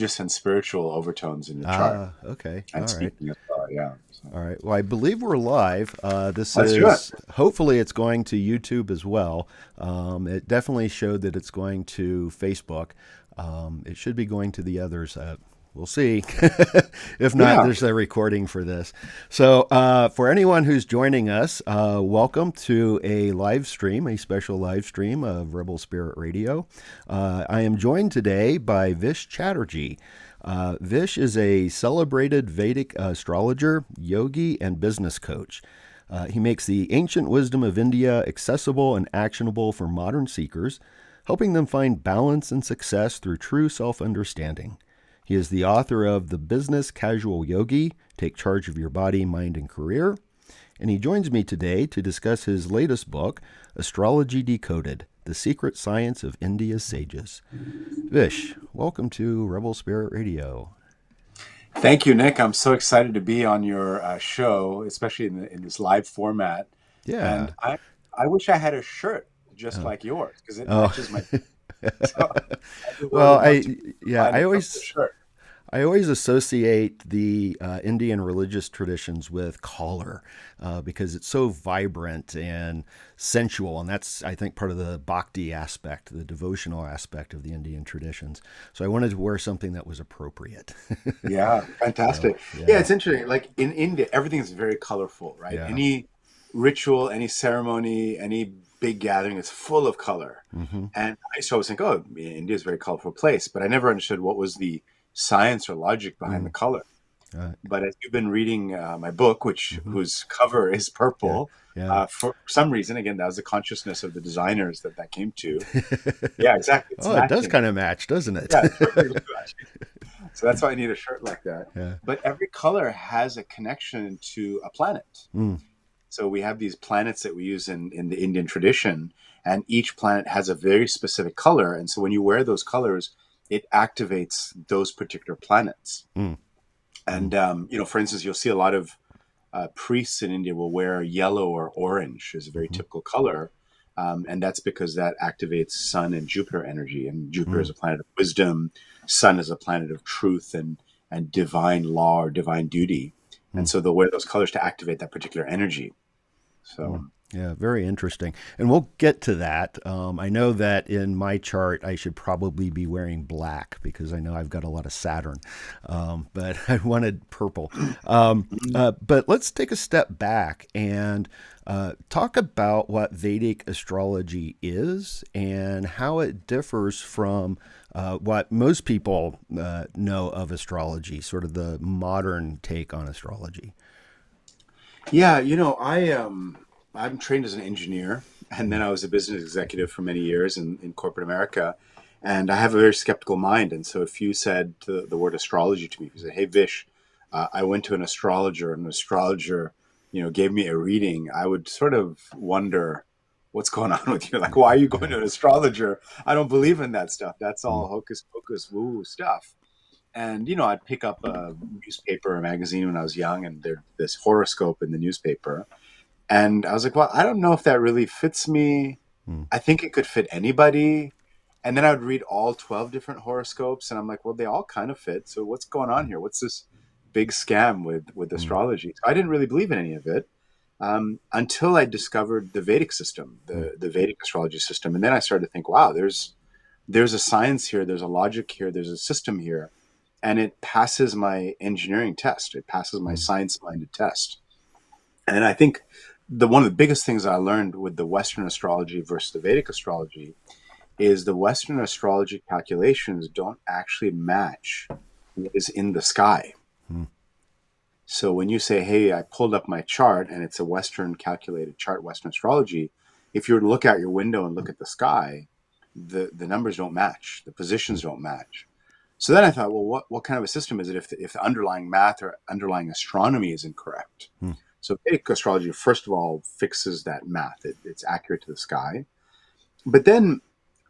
and spiritual overtones in your chart Ah, okay. and All right. speaking as well. Yeah. So All right. Well, I believe we're live. This let's do it. is hopefully it's going to YouTube as well. It definitely showed that it's going to Facebook. It should be going to the others. We'll see. If not, Yeah. there's a recording for this. So, for anyone who's joining us, welcome to a live stream, a special live stream of Rebel Spirit Radio. I am joined today by Vish Chaterrji. Vish is a celebrated Vedic astrologer, yogi, and business coach. He makes the ancient wisdom of India accessible and actionable for modern seekers, helping them find balance and success through true self understanding. He is the author of The Business Casual Yogi, Take Charge of Your Body, Mind, and Career. And he joins me today to discuss his latest book, Astrology Decoded, The Secret Science of India's Sages. Vish, welcome to Rebel Spirit Radio. Thank you, Nick. I'm so excited to be on your show, especially in this live format. And Yeah. I wish I had a shirt just Oh. like yours because it Oh. matches my. So I think we're Well, one to yeah, find a comfortable shirt. I always associate the Indian religious traditions with color because it's so vibrant and sensual, and that's I think part of the bhakti aspect, the devotional aspect of the Indian traditions. So I wanted to wear something that was appropriate. Yeah, So fantastic. Yeah, yeah, it's interesting. Like in India, everything is very colorful, right? yeah, Any ritual, any ceremony, any big gathering is full of color. hmm And I used to always think, oh, India is a very colorful place, but I never understood what was the science or logic behind the mm, color. uh, But as you've been reading my book, hmm whose cover is yeah, purple, yeah. for some reason, again, that was the consciousness of the designers that came to. Yeah, exactly. It's Oh, it does matching. kind of match, doesn't it? Yeah, it's perfectly matching. So that's why I need a shirt like that. Yeah. But every color has a connection to a planet. Mm, So we have these planets that we use in the Indian tradition, and each planet has a very specific color. And so when you wear those colors, it activates those particular planets. mm, mm, And for instance, you'll see a lot of priests in India will wear yellow or orange is a very hmm typical color. And that's because that activates Sun and Jupiter energy. And Jupiter is mm, a planet of wisdom. Sun is a planet of truth and divine law or divine duty. And mm. so they'll wear those colors to activate that particular energy. So, Mm. Yeah, very interesting. And we'll get to that. I know that in my chart, I should probably be wearing black because I know I've got a lot of Saturn, but I wanted purple. But let's take a step back and talk about what Vedic astrology is and how it differs from what most people know of astrology, sort of the modern take on astrology. yeah, I'm trained as an engineer, and then I was a business executive for many years in corporate America. And I have a very skeptical mind. And so if you said the word astrology to me, if you said, "Hey, Vish, I went to an astrologer, gave me a reading," I would sort of wonder what's going on with you. Like, why are you going Yeah. to an astrologer? I don't believe in that stuff. That's Mm, all hocus pocus woo stuff. And I'd pick up a newspaper or magazine when I was young, and there's this horoscope in the newspaper, and I was like, well, I don't know if that really fits me. mm, I think it could fit anybody. And then I would read all 12 different horoscopes, and I'm like, well, they all kind of fit. So what's going on mm, here? What's this big scam with mm, astrology? So I didn't really believe in any of it until I discovered the Vedic system, mm, the Vedic astrology system. And then I started to think, wow, there's a science here, there's a logic here, there's a system here, and it passes my engineering test. It passes my mm, science-minded test. And I think the one of the biggest things I learned with the Western astrology versus the Vedic astrology is the Western astrology calculations don't actually match what is in the sky. mm, So when you say, "Hey, I pulled up my chart and it's a Western calculated chart, Western astrology," if you were to look out your window and look at the sky, the numbers don't match, the mm, positions don't match. So then I thought, well, what kind of a system is it if the underlying math or underlying astronomy is incorrect? mm, So Vedic astrology, first of all, fixes that math. It's accurate to the sky. But then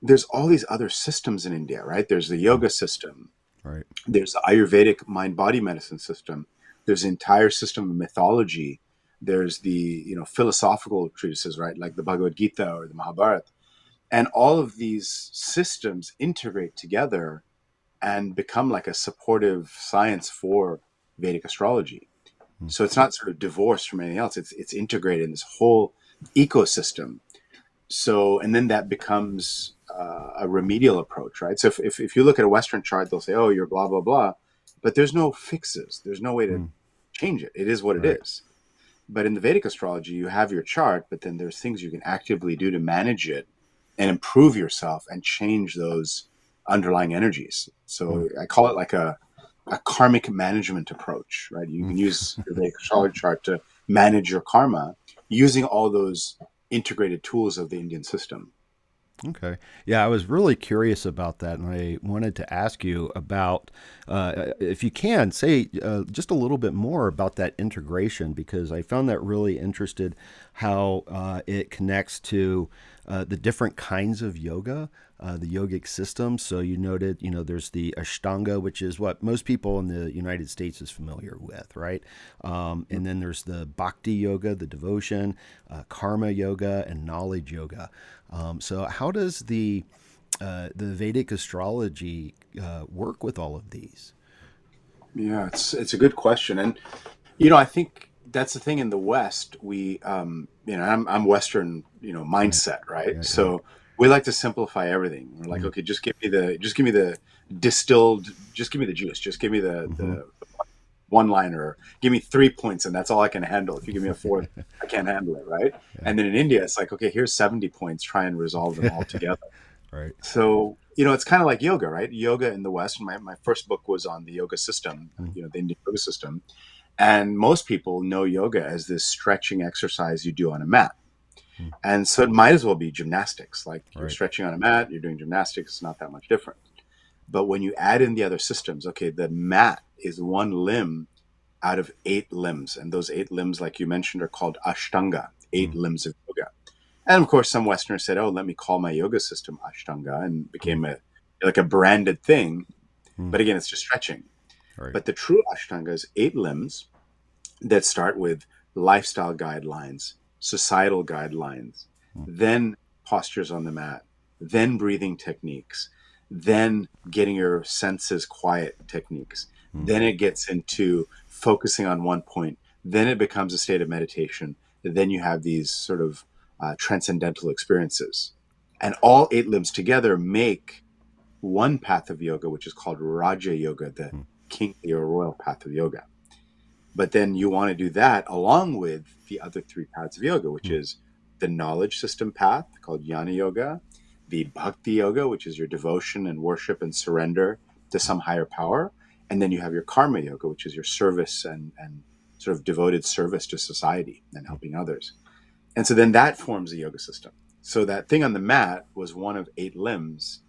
there's all these other systems in India, right? There's the mm. yoga system. Right. There's the Ayurvedic mind-body medicine system. There's an entire system of mythology. There's the philosophical treatises, right, like the Bhagavad Gita or the Mahabharata. And all of these systems integrate together and become like a supportive science for Vedic astrology. Mm, So it's not sort of divorced from anything else. It's integrated in this whole ecosystem. So, and then that becomes a remedial approach, right? So if you look at a Western chart, they'll say, oh, you're blah, blah, blah. But there's no fixes. There's no way to mm, change it. It is what it right. is. But in the Vedic astrology, you have your chart, but then there's things you can actively do to manage it and improve yourself and change those underlying energies. Mm, So I call it like a karmic management approach, right? You mm. can use your Vedic astrology chart to manage your karma using all those integrated tools of the Indian system. Okay. Yeah, I was really curious about that, and I wanted to ask you about, if you can, say just a little bit more about that integration, because I found that really interested how it connects to the different kinds of yoga, the yogic system. So you noted, there's the Ashtanga, which is what most people in the United States is familiar with, right? And then there's the Bhakti yoga, the devotion, karma yoga, and knowledge yoga. So how does the Vedic astrology work with all of these? Yeah, it's a good question, and I think that's the thing in the West. I'm Western, Right. mindset, right? Yeah. Yeah. So we like to simplify everything. We're like, Mm, okay, just give me the distilled, just give me the juice, just give me the mm-hmm. the one liner, give me 3 points, and that's all I can handle. If you give me a fourth, I can't handle it, right? Yeah. And then in India, it's like, okay, here's 70 points, try and resolve them all together. Right. So, it's kind of like yoga, right? Yoga in the West, my first book was on the yoga system, Mm, the Indian yoga system. And most people know yoga as this stretching exercise you do on a mat. mm, And so it might as well be gymnastics. Like you're right. stretching on a mat, you're doing gymnastics, it's not that much different. But when you add in the other systems, okay, the mat is one limb out of 8 limbs. And those 8 limbs, like you mentioned, are called Ashtanga, eight Mm, limbs of yoga. And of course, some Westerners said, "Oh, let me call my yoga system Ashtanga," and mm, became a branded thing. mm, But again, it's just stretching. right. But the true Ashtanga is 8 limbs that start with lifestyle guidelines, societal guidelines, Mm, then postures on the mat, then breathing techniques, then getting your senses quiet techniques. mm, Then it gets into focusing on one point. Then it becomes a state of meditation. Then you have these sort of transcendental experiences. And all 8 limbs together make one path of yoga, which is called Raja Yoga, the mm, kingly or royal path of yoga. But then you want to do that along with the other 3 paths of yoga, which mm, is the knowledge system path called Jnana Yoga, the Bhakti Yoga, which is your devotion and worship and surrender to some higher power. And then you have your Karma Yoga, which is your service and sort of devoted service to society and mm. helping others. And so then that forms a yoga system. So that thing on the mat was one of 8 limbs,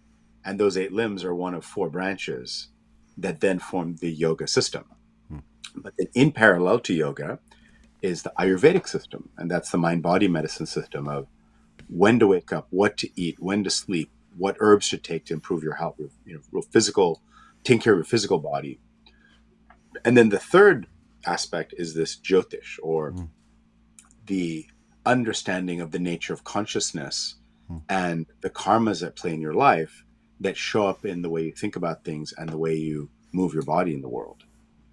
and those 8 limbs are one of 4 branches that then form the yoga system. Mm, But then in parallel to yoga is the Ayurvedic system, and that's the mind body medicine system of when to wake up, what to eat, when to sleep, what herbs to take to improve your health, real physical, take care of your physical body. And then the third aspect is this Jyotish, or mm, the understanding of the nature of consciousness mm, and the karmas that play in your life that show up in the way you think about things and the way you move your body in the world.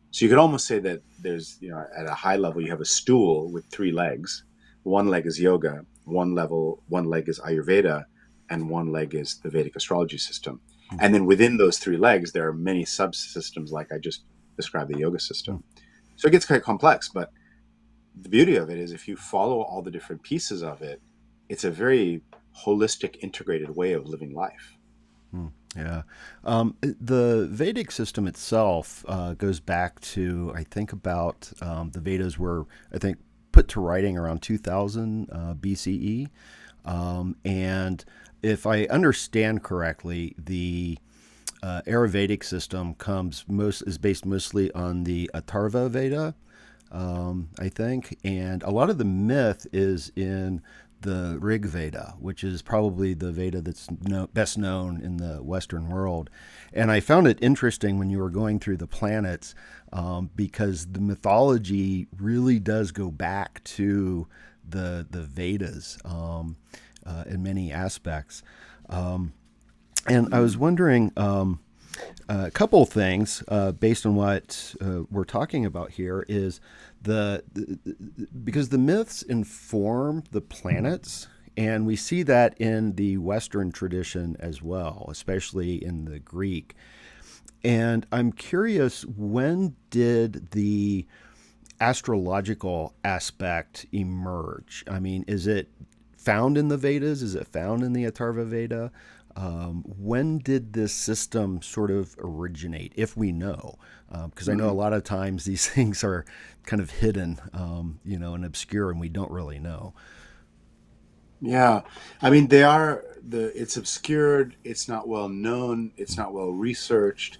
So you could almost say that there's, at a high level, you have a stool with 3 legs. One leg is yoga, one leg is Ayurveda, and one leg is the Vedic astrology system. mm, And then within those 3 legs, there are many subsystems, like I just described the yoga mm. system. So it gets quite complex, but the beauty of it is if you follow all the different pieces of it, it's a very holistic, integrated way of living life. Yeah. The Vedic system itself goes back to, I think, about the Vedas were, I think, put to writing around 2000 BCE. And if I understand correctly, the Ayurvedic system is based mostly on the Atharva Veda, I think, and a lot of the myth is in the Rig Veda, which is probably the Veda that's best known in the Western world. And I found it interesting when you were going through the planets, because the mythology really does go back to the Vedas, in many aspects. And I was Mm. wondering. A couple of things based on what we're talking about here is because the myths inform the planets, and we see that in the Western tradition as well, especially in the Greek. And I'm curious, when did the astrological aspect emerge? I mean, is it found in the Vedas? Is it found in the Atharva Veda? When did this system sort of originate, if we know? Because I know a lot of times these things are kind of hidden, and obscure, and we don't really know. Yeah, I mean they are the it's obscured, it's not well known, it's not well researched,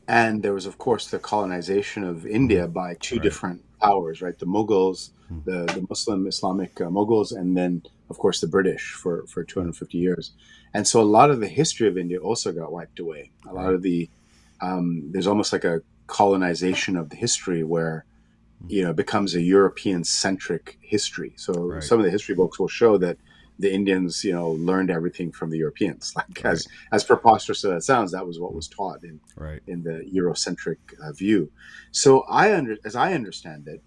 and there was of course the colonization of Mm-hmm. India by two Right. different powers, right? The Mughals, the Muslim Islamic Mughals, and then of course the British for Mm-hmm. 250 years. And so a lot of the history of India also got wiped away. A lot Right. of the there's almost like a colonization of the history where it becomes a European centric history. So Right. some of the history books will show that the Indians, learned everything from the Europeans. Like Right. as preposterous as that sounds, that was what was taught Right. in the Eurocentric view. So as I understand it,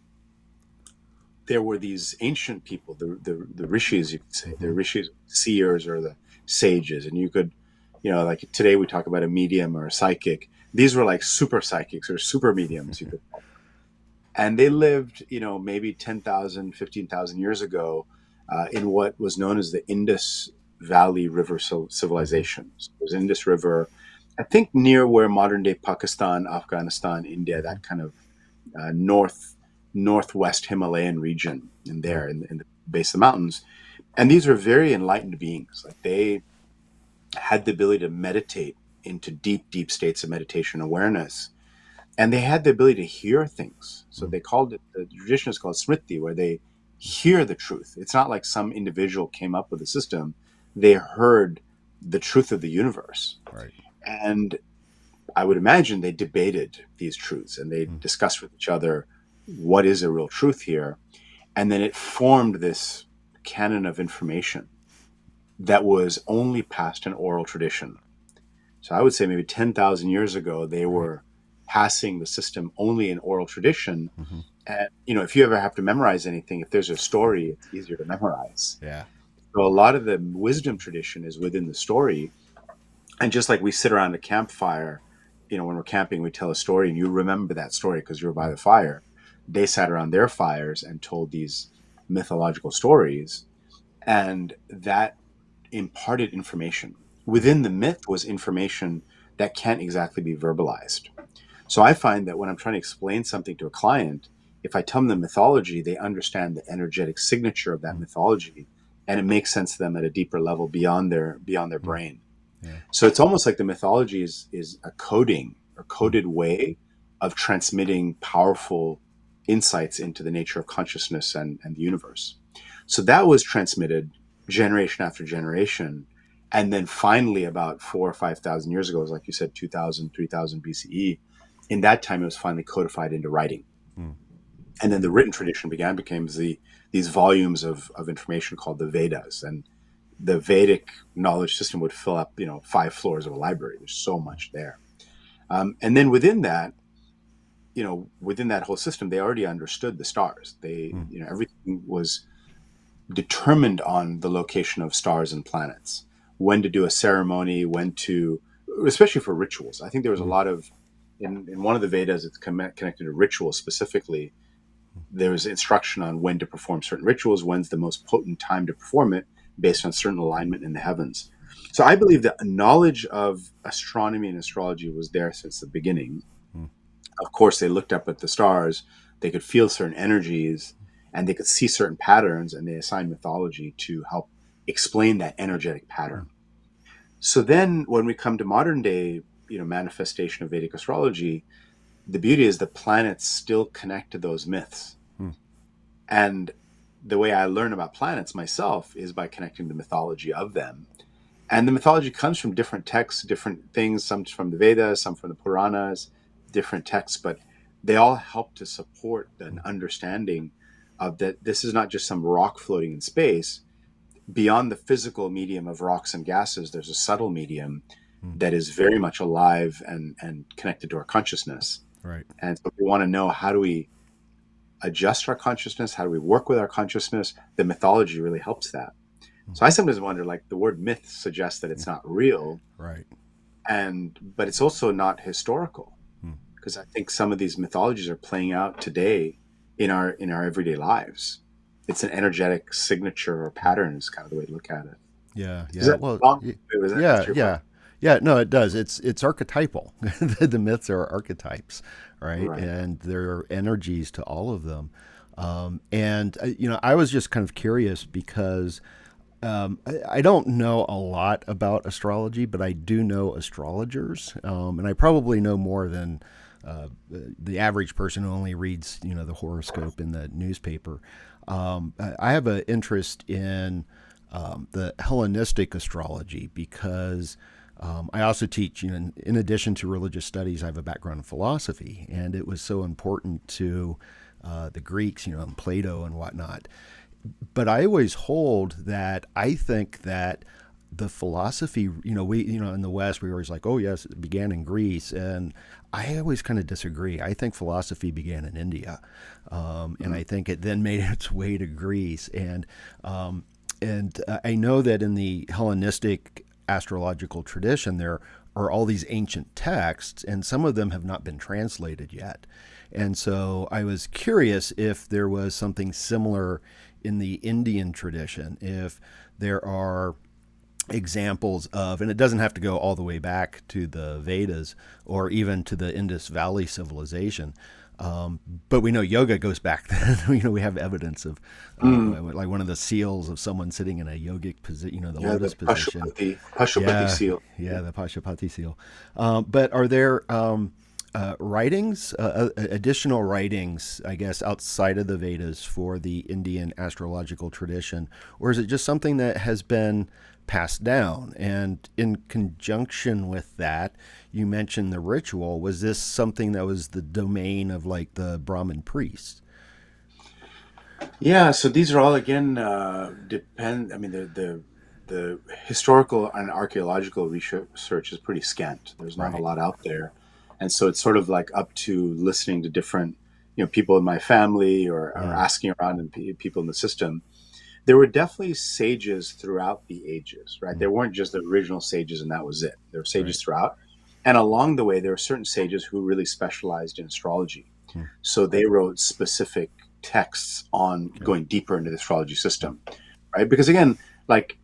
there were these ancient people, the rishis, you could say, the Mm-hmm. rishis, seers or the sages, and you could, like today we talk about a medium or a psychic. These were like super psychics or super mediums, you could, and they lived, maybe 10,000, 15,000 years ago in what was known as the Indus Valley River Mm-hmm. civilization. So it was Indus River, I think near where modern day Pakistan, Afghanistan, India, Mm-hmm. that kind of northwest Himalayan region in Right. there in the base of the mountains. And these were very enlightened beings. Like they had the ability to meditate into deep, deep states of meditation awareness, and they had the ability to hear things. So Mm-hmm. they called it, the tradition is called smriti, where they hear the truth. It's not like some individual came up with a system. They heard the truth of the universe. Right. And I would imagine they debated these truths and they discussed with each other what is a real truth here. And then it formed this canon of information that was only passed in oral tradition. So I would say maybe 10,000 years ago, they Right. were passing the system only in oral tradition. Mm-hmm. And, if you ever have to memorize anything, if there's a story, it's easier to memorize. Yeah. So a lot of the wisdom tradition is within the story. And just like we sit around a campfire, when we're camping, we tell a story and you remember that story because you were by the fire. They sat around their fires and told these mythological stories. And that imparted information. Within the myth was information that can't exactly be verbalized. So I find that when I'm trying to explain something to a client, if I tell them the mythology, they understand the energetic signature of that Mm-hmm. mythology, and it makes sense to them at a deeper level beyond their Mm-hmm. brain. Yeah. So it's almost like the mythology is a coding or coded way of transmitting powerful insights into the nature of consciousness and the universe. So that was transmitted generation after generation. And then finally, about 4 or 5 thousand years ago, it was like you said, 2000, 3000 BCE. In that time, it was finally codified into writing. Mm-hmm. And then the written tradition became these volumes of information called the Vedas. And the Vedic knowledge system would fill up, 5 floors of a library. There's so much there. And then within that whole system, they already understood the stars. Everything was determined on the location of stars and planets, when to do a ceremony, especially for rituals. I think there was a Mm-hmm. lot of, in one of the Vedas, it's connected to rituals specifically. There's instruction on when to perform certain rituals, when's the most potent time to perform it based on certain alignment in the heavens. So I believe that knowledge of astronomy and astrology was there since the beginning. Of course, they looked up at the stars, they could feel certain energies, and they could see certain patterns, and they assigned mythology to help explain that energetic pattern. So then when we come to modern day, manifestation of Vedic astrology, the beauty is the planets still connect to those myths. Mm-hmm. And the way I learn about planets myself is by connecting the mythology of them. And the mythology comes from different texts, different things, some from the Vedas, some from the Puranas, different texts, but they all help to support an understanding of that this is not just some rock floating in space. Beyond the physical medium of rocks and gases, there's a subtle medium that is very much alive and connected to our consciousness. Right. And so if we want to know, how do we adjust our consciousness? How do we work with our consciousness? The mythology really helps that. So I sometimes wonder, like, the word myth suggests that it's not real, Right. but it's also not historical, because I think some of these mythologies are playing out today in our everyday lives. It's an energetic signature or pattern is kind of the way to look at it. Yeah. Is Yeah. that Well, wrong? Was that yeah. answer your question? Yeah. Yeah. No, it does. It's archetypal. The myths are archetypes, right? Right. And there are energies to all of them. I was just kind of curious because I don't know a lot about astrology, but I do know astrologers, and I probably know more than the average person who only reads, the horoscope in the newspaper. I have an interest in the Hellenistic astrology because I also teach, in addition to religious studies, I have a background in philosophy, and it was so important to the Greeks, and Plato and whatnot. But I always hold that I think that the philosophy, in the West, we were always like, oh, yes, it began in Greece. And I always kind of disagree. I think philosophy began in India. And I think it then made its way to Greece. And I know that in the Hellenistic astrological tradition, there are all these ancient texts, and some of them have not been translated yet. And so I was curious if there was something similar in the Indian tradition, if there are examples of, and it doesn't have to go all the way back to the Vedas or even to the Indus Valley civilization. But we know yoga goes back then. We have evidence of Mm. like one of the seals of someone sitting in a yogic position, the Yeah, the lotus position. Pashupati Yeah, seal. yeah, the Pashupati seal. But are there writings, additional writings, I guess, outside of the Vedas for the Indian astrological tradition, or is it just something that has been passed down? And in conjunction with that, you mentioned the ritual. Was this something that was the domain of like the Brahmin priests? Yeah, so these are all again depend. I mean, the historical and archaeological research is pretty scant. There's not a Right. lot out there, and so it's sort of like up to listening to different, people in my family or Mm, asking around and people in the system. There were definitely sages throughout the ages, right? mm, There weren't just the original sages and that was it. There were right. sages throughout, and along the way, there were certain sages who really specialized in astrology. Mm, So they wrote specific texts on okay. going deeper into the astrology Mm, system, right? Because again, like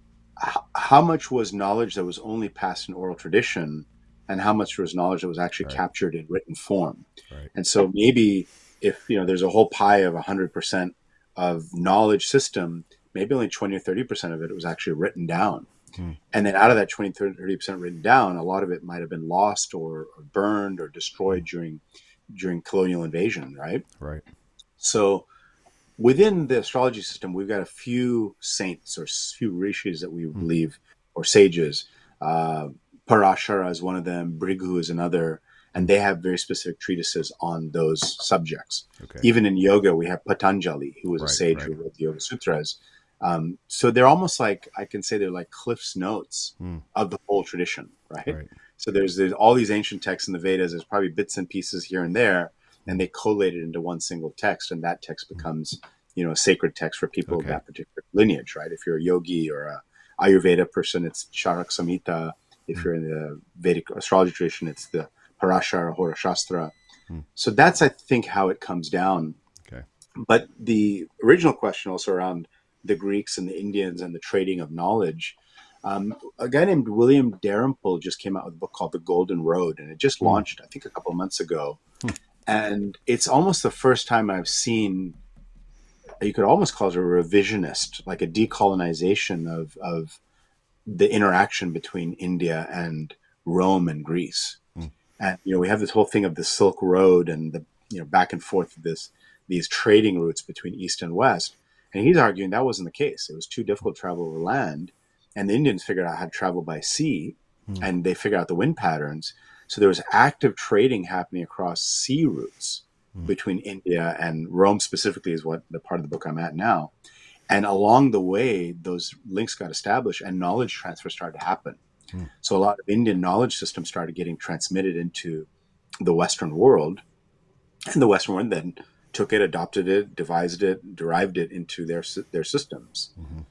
how much was knowledge that was only passed in oral tradition, and how much was knowledge that was actually right. captured in written form? Right. And so maybe if there's a whole pie of 100% of knowledge system, maybe only 20 or 30% of it was actually written down. Mm, And then out of that 20, 30% written down, a lot of it might have been lost or burned or mm, destroyed during colonial invasion, right? right. So within the astrology system, we've got a few saints or few rishis that we Mm, believe, or sages. Uh, Parashara is one of them, Brighu is another, and mm, they have very specific treatises on those subjects. okay. Even in yoga, we have Patanjali, who was a Right. sage Right. who wrote the Yoga Sutras. So they're almost like, I can say they're like Cliff's Notes Mm, of the whole tradition, right? right. So there's all these ancient texts in the Vedas. There's probably bits and pieces here and there, and Mm, they collate it into one single text, and that text becomes a sacred text for people of okay. that particular lineage, right? If you're a yogi or a Ayurveda person, it's Charak Samhita. If Mm, you're in the Vedic astrology tradition, it's the Parashara Hora Shastra. mm, So that's, I think, how it comes down. okay. But the original question also around the Greeks and the Indians and the trading of knowledge. A guy named William Dalrymple just came out with a book called The Golden Road, and it just Mm, launched, I think, a couple of months ago. mm, And it's almost the first time I've seen, you could almost call it a revisionist, like a decolonization of the interaction between India and Rome and Greece. mm, And we have this whole thing of the Silk Road and the back and forth of these trading routes between East and West. And he's arguing that wasn't the case. It was too difficult to travel over land, and the Indians figured out how to travel by sea, mm, and they figured out the wind patterns. So there was active trading happening across sea routes mm, between India and Rome specifically is what the part of the book I'm at now. And along the way, those links got established and knowledge transfer started to happen. Mm. So a lot of Indian knowledge systems started getting transmitted into the Western world, and the Western world then took it, adopted it, devised it, derived it into their systems. Mm-hmm.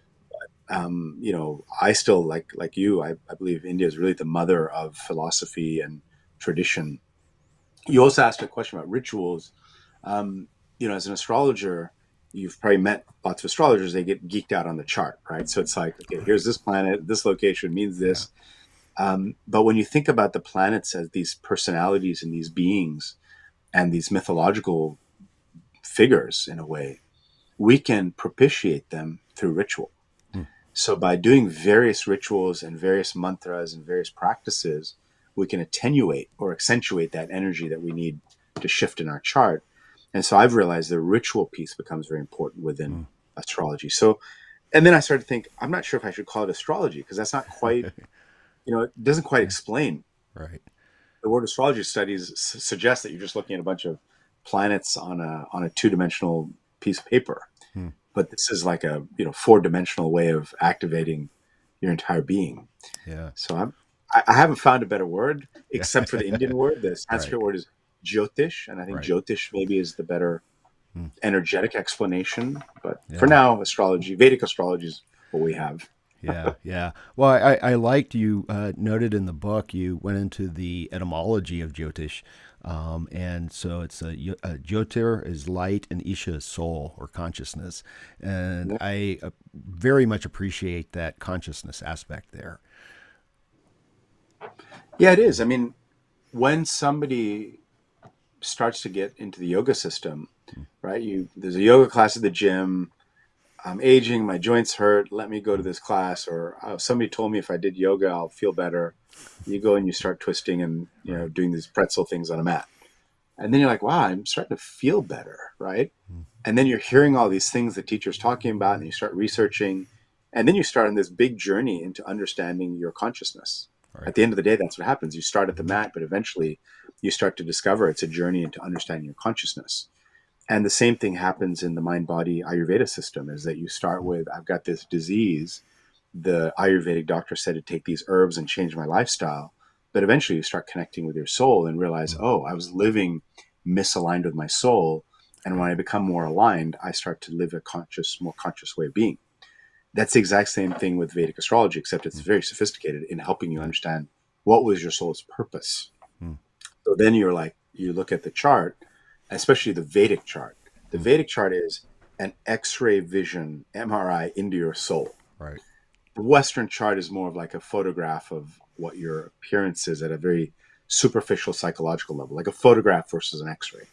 I still like you. I believe India is really the mother of philosophy and tradition. You also asked a question about rituals. As an astrologer, you've probably met lots of astrologers. They get geeked out on the chart, right? So it's like, okay, Right. here's this planet, this location means Yeah. this. But when you think about the planets as these personalities and these beings and these mythological figures, in a way, we can propitiate them through ritual. Mm. So by doing various rituals and various mantras and various practices, we can attenuate or accentuate that energy that we need to shift in our chart. And so I've realized the ritual piece becomes very important within Mm. astrology. So, and then I started to think, I'm not sure if I should call it astrology because that's not quite, it doesn't quite Yeah. explain. Right. The word astrology studies suggest that you're just looking at a bunch of planets on a two-dimensional piece of paper, Mm. but this is like a four-dimensional way of activating your entire being. Yeah. So I haven't found a better word Yeah. except for the Indian word. The Right. Sanskrit word is Jyotish, and I think Right. Jyotish maybe is the better Mm. energetic explanation. But for Yeah. now, astrology, Vedic astrology is what we have. Yeah, yeah. Well, I liked you noted in the book you went into the etymology of Jyotish, and so it's a Jyotir is light and Isha is soul or consciousness, and Yeah, I very much appreciate that consciousness aspect there. yeah, it is. I mean, when somebody starts to get into the yoga system, right? There's a yoga class at the gym. I'm aging, my joints hurt. Let me go to this class. Or somebody told me if I did yoga, I'll feel better. You go and you start twisting and Right. doing these pretzel things on a mat, and then you're like, wow, I'm starting to feel better, right? Mm. And then you're hearing all these things the teacher's talking about, and you start researching, and then you start on this big journey into understanding your consciousness. Right. At the end of the day, that's what happens. You start at the mat, but eventually you start to discover it's a journey into understanding your consciousness. And the same thing happens in the mind body Ayurveda system is that you start with, I've got this disease. The Ayurvedic doctor said to take these herbs and change my lifestyle. But eventually you start connecting with your soul and realize, Mm. oh, I was living misaligned with my soul. And Right. when I become more aligned, I start to live a more conscious way of being. That's the exact same thing with Vedic astrology, except it's Mm. very sophisticated in helping you Yeah. understand what was your soul's purpose. Mm. So then you look at the chart, especially the Vedic chart. The Mm. Vedic chart is an X-ray vision, MRI into your soul. Right. The Western chart is more of like a photograph of what your appearance is at a very superficial psychological level, like a photograph versus an X-ray.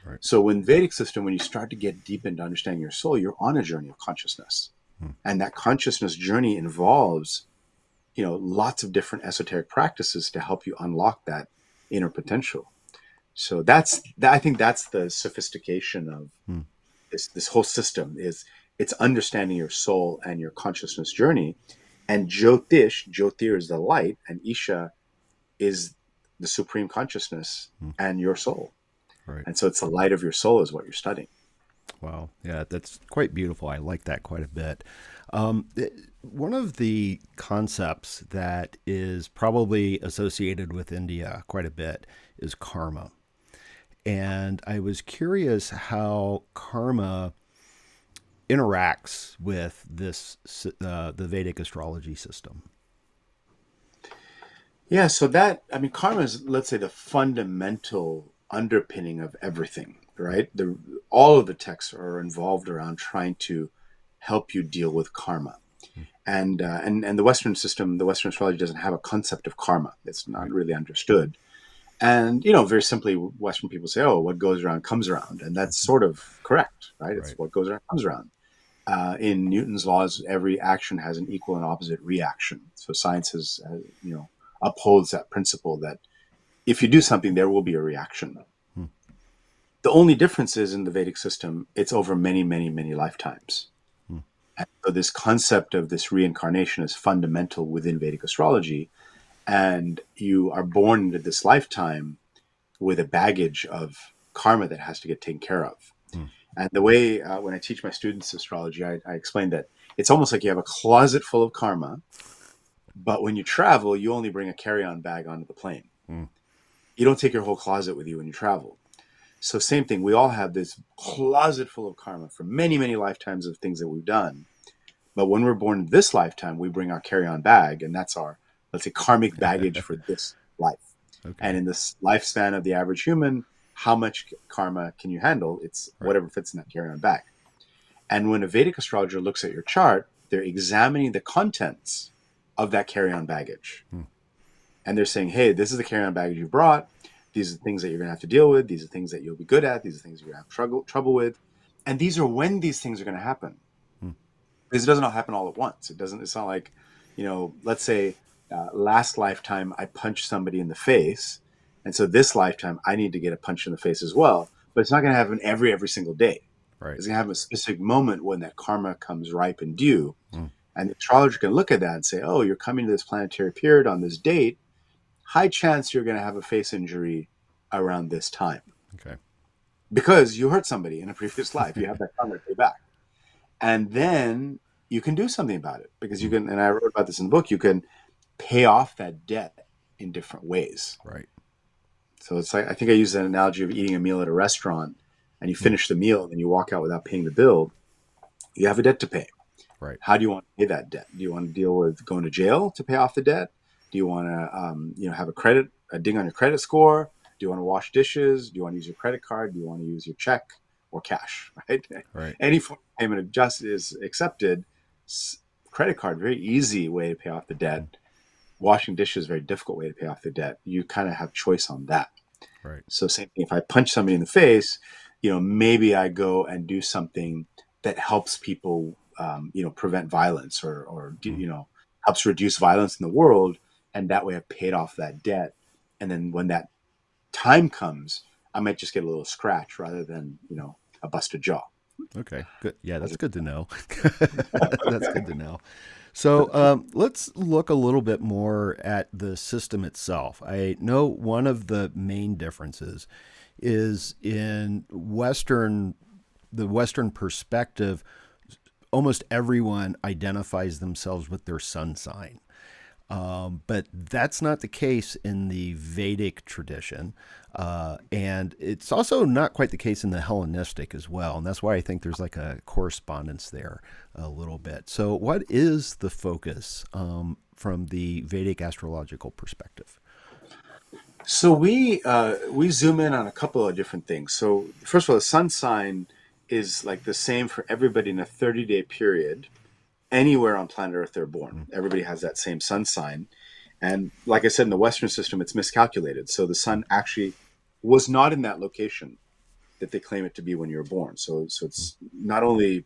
Right. So in Vedic system, when you start to get deep into understanding your soul, you're on a journey of consciousness. Mm. And that consciousness journey involves, lots of different esoteric practices to help you unlock that inner potential. So I think that's the sophistication of Mm. this whole system is it's understanding your soul and your consciousness journey. And Jyotir is the light, and Isha is the supreme consciousness Mm. and your soul. Right. And so it's the light of your soul is what you're studying. Wow. Yeah, that's quite beautiful. I like that quite a bit. One of the concepts that is probably associated with India quite a bit is karma. And I was curious how karma interacts with the Vedic astrology system. Yeah, so I mean, karma is, let's say, the fundamental underpinning of everything, right? All of the texts are involved around trying to help you deal with karma. And the Western system, the Western astrology doesn't have a concept of karma. It's not Right. really understood. And very simply, Western people say, "Oh, what goes around comes around," and that's sort of correct, right? It's Right. what goes around comes around. In Newton's laws, every action has an equal and opposite reaction. So science upholds that principle that if you do something, there will be a reaction. Hmm. The only difference is in the Vedic system, it's over many, many, many lifetimes. Hmm. And so this concept of this reincarnation is fundamental within Vedic astrology. And you are born into this lifetime with a baggage of karma that has to get taken care of. Hmm. And the way when I teach my students astrology, I explain that it's almost like you have a closet full of karma, But when you travel, you only bring a carry-on bag onto the plane. Mm. You don't take your whole closet with you when you travel. So same thing, we all have this closet full of karma from many, many lifetimes of things that we've done. But when we're born in this lifetime, we bring our carry-on bag, and that's our, let's say, karmic baggage for this life. And Okay. in this lifespan of the average human, how much karma can you handle? It's Right. whatever fits in that carry-on bag. And when a Vedic astrologer looks at your chart, they're examining the contents of that carry-on baggage. Mm. And they're saying, hey, this is the carry-on baggage you brought. These are the things that you're going to have to deal with. These are things that you'll be good at. These are things you're going to have trouble with. And these are when these things are going to happen. Mm. Because it doesn't all happen all at once. It's not like, let's say last lifetime I punched somebody in the face. And so this lifetime I need to get a punch in the face as well. But it's not going to happen every single day. Right. It's going to have a specific moment when that karma comes ripe and due. Mm. And the astrologer can look at that and say, oh, you're coming to this planetary period on this date. High chance you're going to have a face injury around this time Okay. because you hurt somebody in a previous life. You have that karma to pay back. And then you can do something about it because you Mm. can, and I wrote about this in the book, you can pay off that debt in different ways. Right. So it's like, I think I use that analogy of eating a meal at a restaurant and you Mm. finish the meal and then you walk out without paying the bill. You have a debt to pay. Right. How do you want to pay that debt? Do you want to deal with going to jail to pay off the debt? Do you want to, have a ding on your credit score? Do you want to wash dishes? Do you want to use your credit card? Do you want to use your check or cash? Right? Right. Any form of payment of justice is accepted. Credit card, very easy way to pay off the Mm. debt. Washing dishes, very difficult way to pay off the debt. You kind of have choice on that. Right. So same thing. If I punch somebody in the face, maybe I go and do something that helps people, prevent violence or Mm. helps reduce violence in the world. And that way I've paid off that debt. And then when that time comes, I might just get a little scratch rather than, a busted jaw. Okay. Good. Yeah, that's good to know. That's good to know. So let's look a little bit more at the system itself. I know one of the main differences is in the Western perspective. Almost everyone identifies themselves with their sun sign. But that's not the case in the Vedic tradition. And it's also not quite the case in the Hellenistic as well. And that's why I think there's like a correspondence there a little bit. So, what is the focus from the Vedic astrological perspective? So we zoom in on a couple of different things. So first of all, the sun sign is like the same for everybody in a 30-day period anywhere on planet Earth they're born. Mm. Everybody has that same sun sign. And like I said, in the Western system, it's miscalculated. So the sun actually was not in that location that they claim it to be when you were born. So Mm. it's not only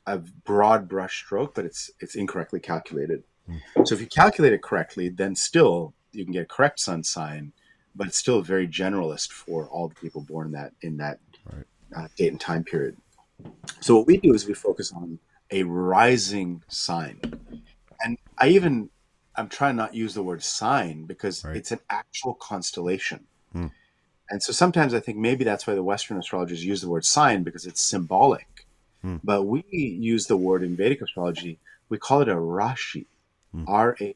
a broad brush stroke, but it's incorrectly calculated. Mm. So if you calculate it correctly, then still you can get a correct sun sign, but it's still very generalist for all the people born in that Right. date and time period. So what we do is we focus on a rising sign. And I'm trying not to use the word sign because Right. it's an actual constellation. Mm. And so sometimes I think maybe that's why the Western astrologers use the word sign because it's symbolic. Mm. But we use the word in Vedic astrology, we call it a Rashi, Mm. Rashi,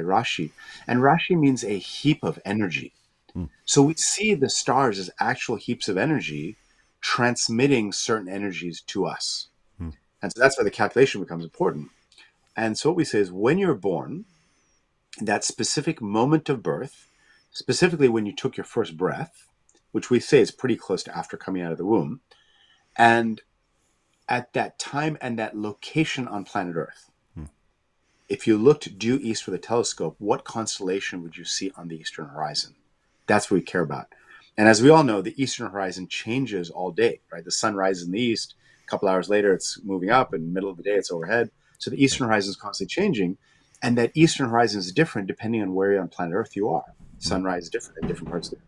Rashi. And Rashi means a heap of energy. Mm. So we see the stars as actual heaps of energy transmitting certain energies to us. Mm. And so that's why the calculation becomes important. And so what we say is when you're born, that specific moment of birth, specifically when you took your first breath, which we say is pretty close to after coming out of the womb, and at that time and that location on planet Earth, Mm. if you looked due east with a telescope, what constellation would you see on the eastern horizon? That's what we care about. And as we all know, the eastern horizon changes all day, right? The sun rises in the east, a couple hours later, it's moving up, and middle of the day, it's overhead. So the Right. eastern horizon is constantly changing. And that eastern horizon is different depending on where on planet Earth you are. Mm. Sunrise is different in different parts of the Earth.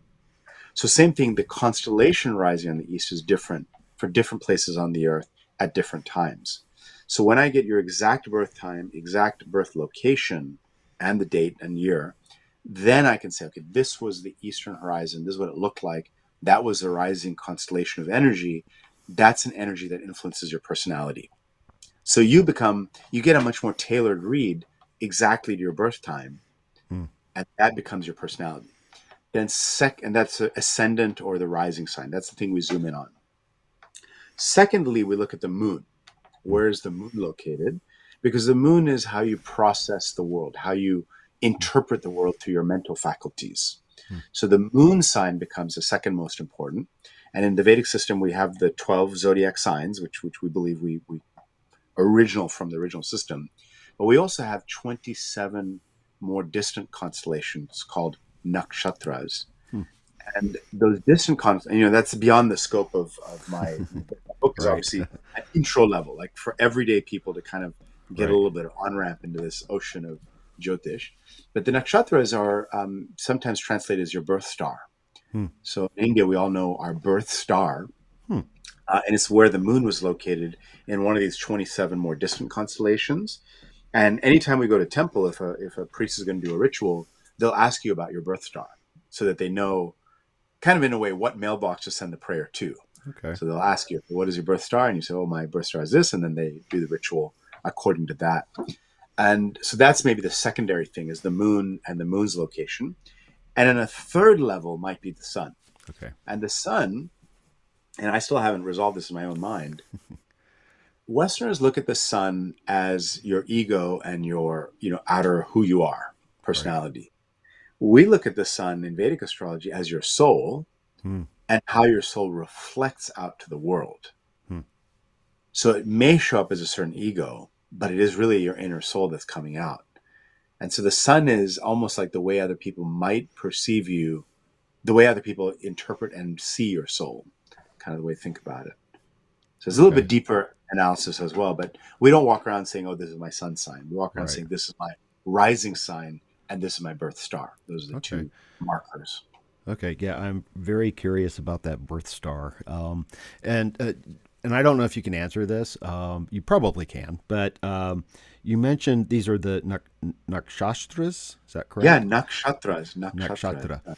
So same thing, the constellation rising on the east is different for different places on the Earth at different times. So when I get your exact birth time, exact birth location, and the date and year, then I can say, okay, this was the eastern horizon. This is what it looked like. That was a rising constellation of energy. That's an energy that influences your personality. So you get a much more tailored read exactly to your birth time, Hmm. and that becomes your personality. Then and that's the ascendant or the rising sign. That's the thing we zoom in on. Secondly, we look at the moon. Hmm. Where is the moon located? Because the moon is how you process the world, how you Hmm. interpret the world through your mental faculties. Hmm. So the moon sign becomes the second most important. And in the Vedic system, we have the 12 zodiac signs, which we believe we original from the original system. But we also have 27 more distant constellations called nakshatras. Hmm. And those distant constellations, that's beyond the scope of my book. My book is Right. obviously an intro level, like for everyday people to kind of get a Right. little bit of on ramp into this ocean of Jyotish. But the nakshatras are sometimes translated as your birth star. Hmm. So in India, we all know our birth star, Hmm. and it's where the moon was located in one of these 27 more distant constellations. And anytime we go to temple, if a priest is going to do a ritual, they'll ask you about your birth star so that they know, kind of in a way, what mailbox to send the prayer to. Okay. So they'll ask you, what is your birth star? And you say, oh, my birth star is this. And then they do the ritual according to that. And so that's maybe the secondary thing is the moon and the moon's location. And then a third level might be the sun. Okay. And the sun, and I still haven't resolved this in my own mind, Westerners look at the sun as your ego and your, outer who you are, Right. personality. We look at the sun in Vedic astrology as your soul Hmm. and how your soul reflects out to the world. Hmm. So it may show up as a certain ego, but it is really your inner soul that's coming out. And so the sun is almost like the way other people might perceive you, the way other people interpret and see your soul, kind of the way to think about it. So it's a little Okay. bit deeper analysis as well, but we don't walk around saying, oh, this is my sun sign. We walk around Right. saying, this is my rising sign and this is my birth star. Those are the Okay. two markers. Okay. Yeah, I'm very curious about that birth star. And and I don't know if you can answer this. You probably can, but you mentioned these are the nakshastras. Is that Yeah, correct? nakshatras. Nakshatra.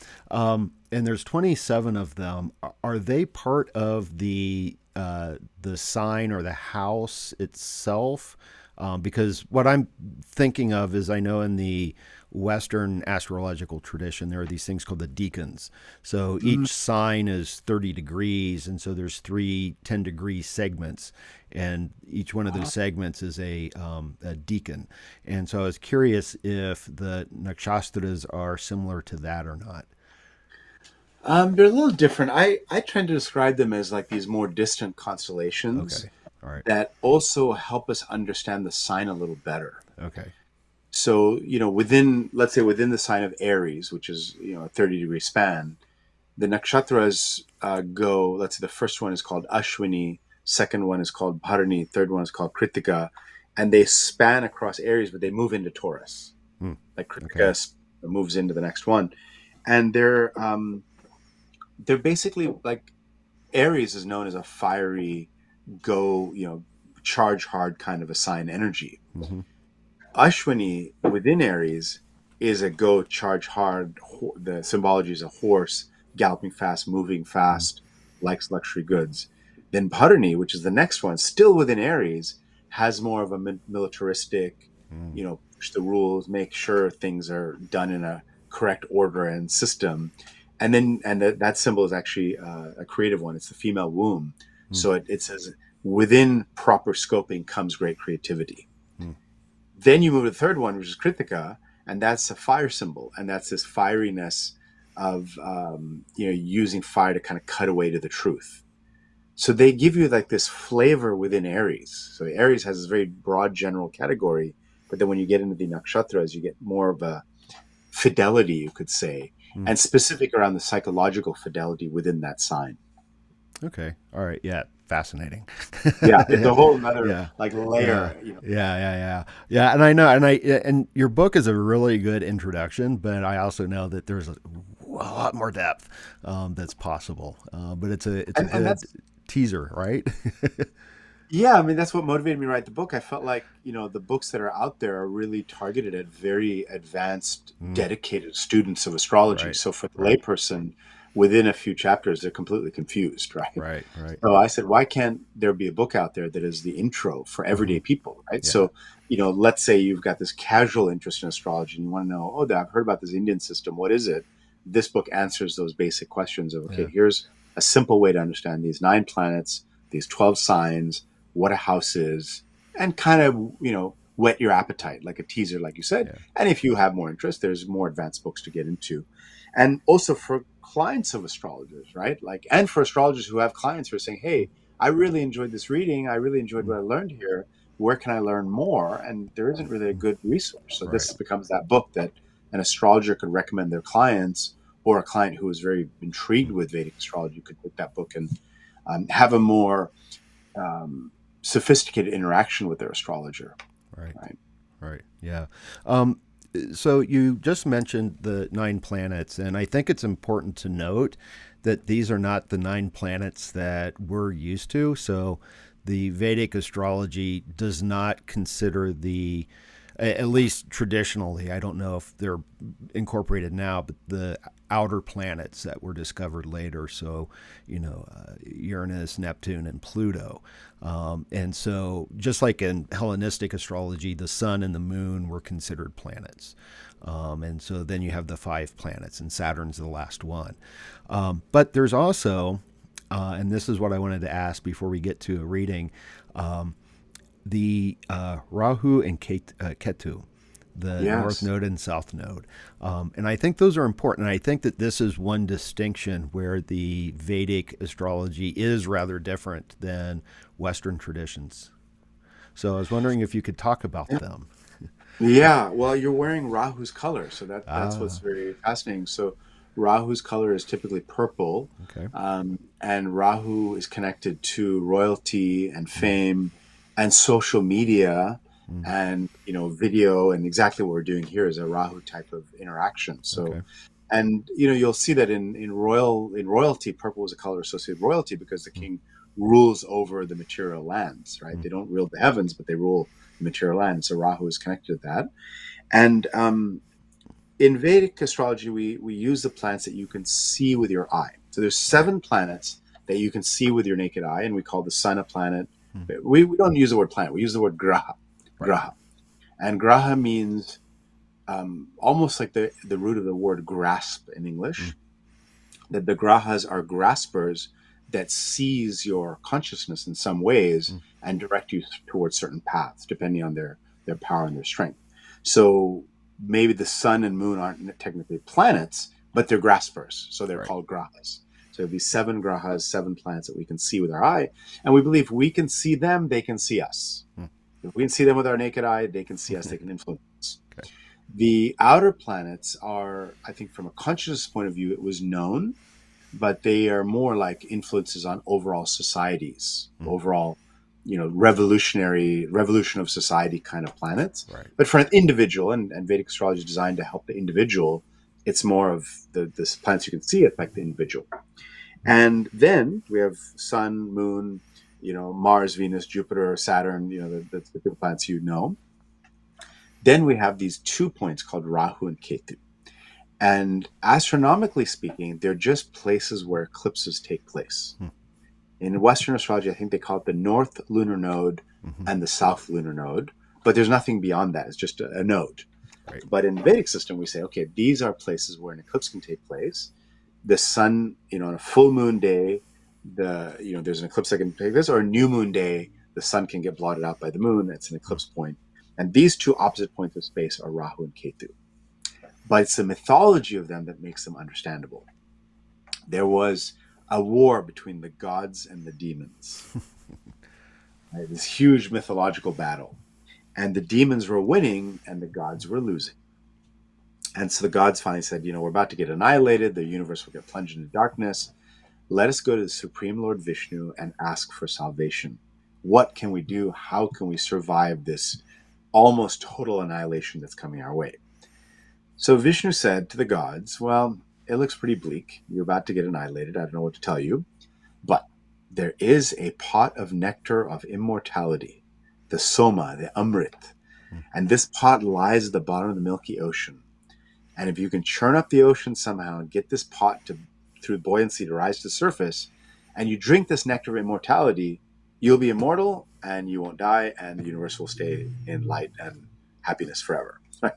And there's 27 of them. Are they part of the sign or the house itself? Because what I'm thinking of is I know in the Western astrological tradition there are these things called the decans. So Mm. each sign is 30 degrees, and so there's three 10-degree segments, and each one of those segments is a decan. And so I was curious if the nakshastras are similar to that or not. They're a little different. I tend to describe them as like these more distant constellations Okay. All right. that also help us understand the sign a little better. Okay. So, within, let's say, within the sign of Aries, which is, a 30-degree span, the nakshatras go, let's say the first one is called Ashwini, second one is called Bharani, third one is called Kritika, and they span across Aries, but they move into Taurus. Hmm. Like Okay. Kritika moves into the next one. And they're basically like Aries is known as a fiery, go, charge hard kind of a sign energy. Mm-hmm. Ashwini within Aries is a go charge hard. The symbology is a horse galloping fast, moving fast, likes luxury goods. Then Bharani, which is the next one, still within Aries, has more of a militaristic, Mm-hmm. push the rules, make sure things are done in a correct order and system. And then, that symbol is actually a creative one. It's the female womb. So it says within proper scoping comes great creativity. Mm-hmm. Then you move to the third one, which is Kritika, and that's a fire symbol, and that's this fieriness of using fire to kind of cut away to the truth. So they give you like this flavor within Aries. So Aries has this very broad general category, but then when you get into the nakshatras, you get more of a fidelity, you could say, Mm-hmm. and specific around the psychological fidelity within that sign. Okay. All right. Yeah. Fascinating. Yeah, it's Yeah. a whole another Yeah. like Yeah. layer. Yeah. And I know, and your book is a really good introduction, but I also know that there's a lot more depth that's possible. But it's a And good that's teaser, right? Yeah, I mean that's what motivated me to write the book. I felt like, the books that are out there are really targeted at very advanced, Mm, dedicated students of astrology. right. So for the Right. layperson, within a few chapters, they're completely confused, right? Right. Right. So I said, why can't there be a book out there that is the intro for Hmm. everyday people, right? Yeah. So, let's say you've got this casual interest in astrology and you want to know, oh, I've heard about this Indian system. What is it? This book answers those basic questions of, okay, Yeah. here's a simple way to understand these 9 planets, these 12 signs, what a house is, and kind of, whet your appetite like a teaser, like you said. Yeah. And if you have more interest, there's more advanced books to get into. And also for clients of astrologers, right? Like, and for astrologers who have clients who are saying, hey, I really enjoyed this reading. I really enjoyed what I learned here. Where can I learn more? And there isn't really a good resource. So Right. this becomes that book that an astrologer could recommend their clients, or a client who is very intrigued with Vedic astrology could take that book and have a more um, sophisticated interaction with their astrologer, Right. right? Right. Yeah. Um, so you just mentioned the 9 planets, and I think it's important to note that these are not the 9 planets that we're used to. So the Vedic astrology does not consider at least traditionally, I don't know if they're incorporated now, but the outer planets that were discovered later. So, Uranus, Neptune, and Pluto. And so, just like in Hellenistic astrology, the sun and the moon were considered planets. And so then you have the 5 planets, and Saturn's the last one. But there's also, and this is what I wanted to ask before we get to a reading, the Rahu and Ketu, the North Yes. Node and South Node. And I think those are important. I think that this is one distinction where the Vedic astrology is rather different than Western traditions. So I was wondering if you could talk about them. Yeah, well, you're wearing Rahu's color, so that's what's Ah, very fascinating. So Rahu's color is typically purple, okay. and Rahu is connected to royalty and fame and social media Mm, and video, and exactly what we're doing here is a Rahu type of interaction. So okay. and you'll see that in royalty, purple is a color associated with royalty because the Mm, king rules over the material lands, right? mm, They don't rule the heavens, but they rule the material land. So Rahu is connected to that. And in Vedic astrology, we use the planets that you can see with your eye. So there's right. 7 planets that you can see with your naked eye, and we call the sun a planet. Mm, We don't use the word planet; we use the word graha. right. Graha, and graha means almost like the root of the word grasp in Mm, English. That the grahas are graspers that seize your consciousness in some ways mm, and direct you towards certain paths depending on their power and their strength. So maybe the sun and moon aren't technically planets, but they're graspers, so they're right. called grahas. So these 7 grahas, 7 planets that we can see with our eye, and we believe we can see them, they can see us. Mm, If we can see them with our naked eye, they can see us, they can influence us. okay. The outer planets are, I think, from a consciousness point of view, it was known, but they are more like influences on overall societies, Mm, overall, revolution of society kind of planets. right. But for an individual, and Vedic astrology is designed to help the individual, it's more of the planets you can see affect the individual. And then we have Sun, Moon, Mars, Venus, Jupiter, Saturn, the typical planets you know. Then we have these 2 points called Rahu and Ketu. And astronomically speaking, they're just places where eclipses take place. Mm, In Western astrology, I think they call it the North Lunar Node mhm, and the South Lunar Node, but there's nothing beyond that. It's just a node. right. But in the Vedic system, we say, okay, these are places where an eclipse can take place. The sun, on a full moon day, there's an eclipse that can take place, or a new moon day, the sun can get blotted out by the moon. It's an Mm, eclipse point. And these two opposite points of space are Rahu and Ketu. But it's the mythology of them that makes them understandable. There was a war between the gods and the demons, right? This huge mythological battle. And the demons were winning and the gods were losing. And so the gods finally said, we're about to get annihilated. The universe will get plunged into darkness. Let us go to the Supreme Lord Vishnu and ask for salvation. What can we do? How can we survive this almost total annihilation that's coming our way? So Vishnu said to the gods, well, it looks pretty bleak. You're about to get annihilated. I don't know what to tell you. But there is a pot of nectar of immortality, the Soma, the Amrit. mm, And this pot lies at the bottom of the Milky Ocean. And if you can churn up the ocean somehow and get this pot to through buoyancy to rise to the surface, and you drink this nectar of immortality, you'll be immortal and you won't die, and the universe will stay in light and happiness forever. Right?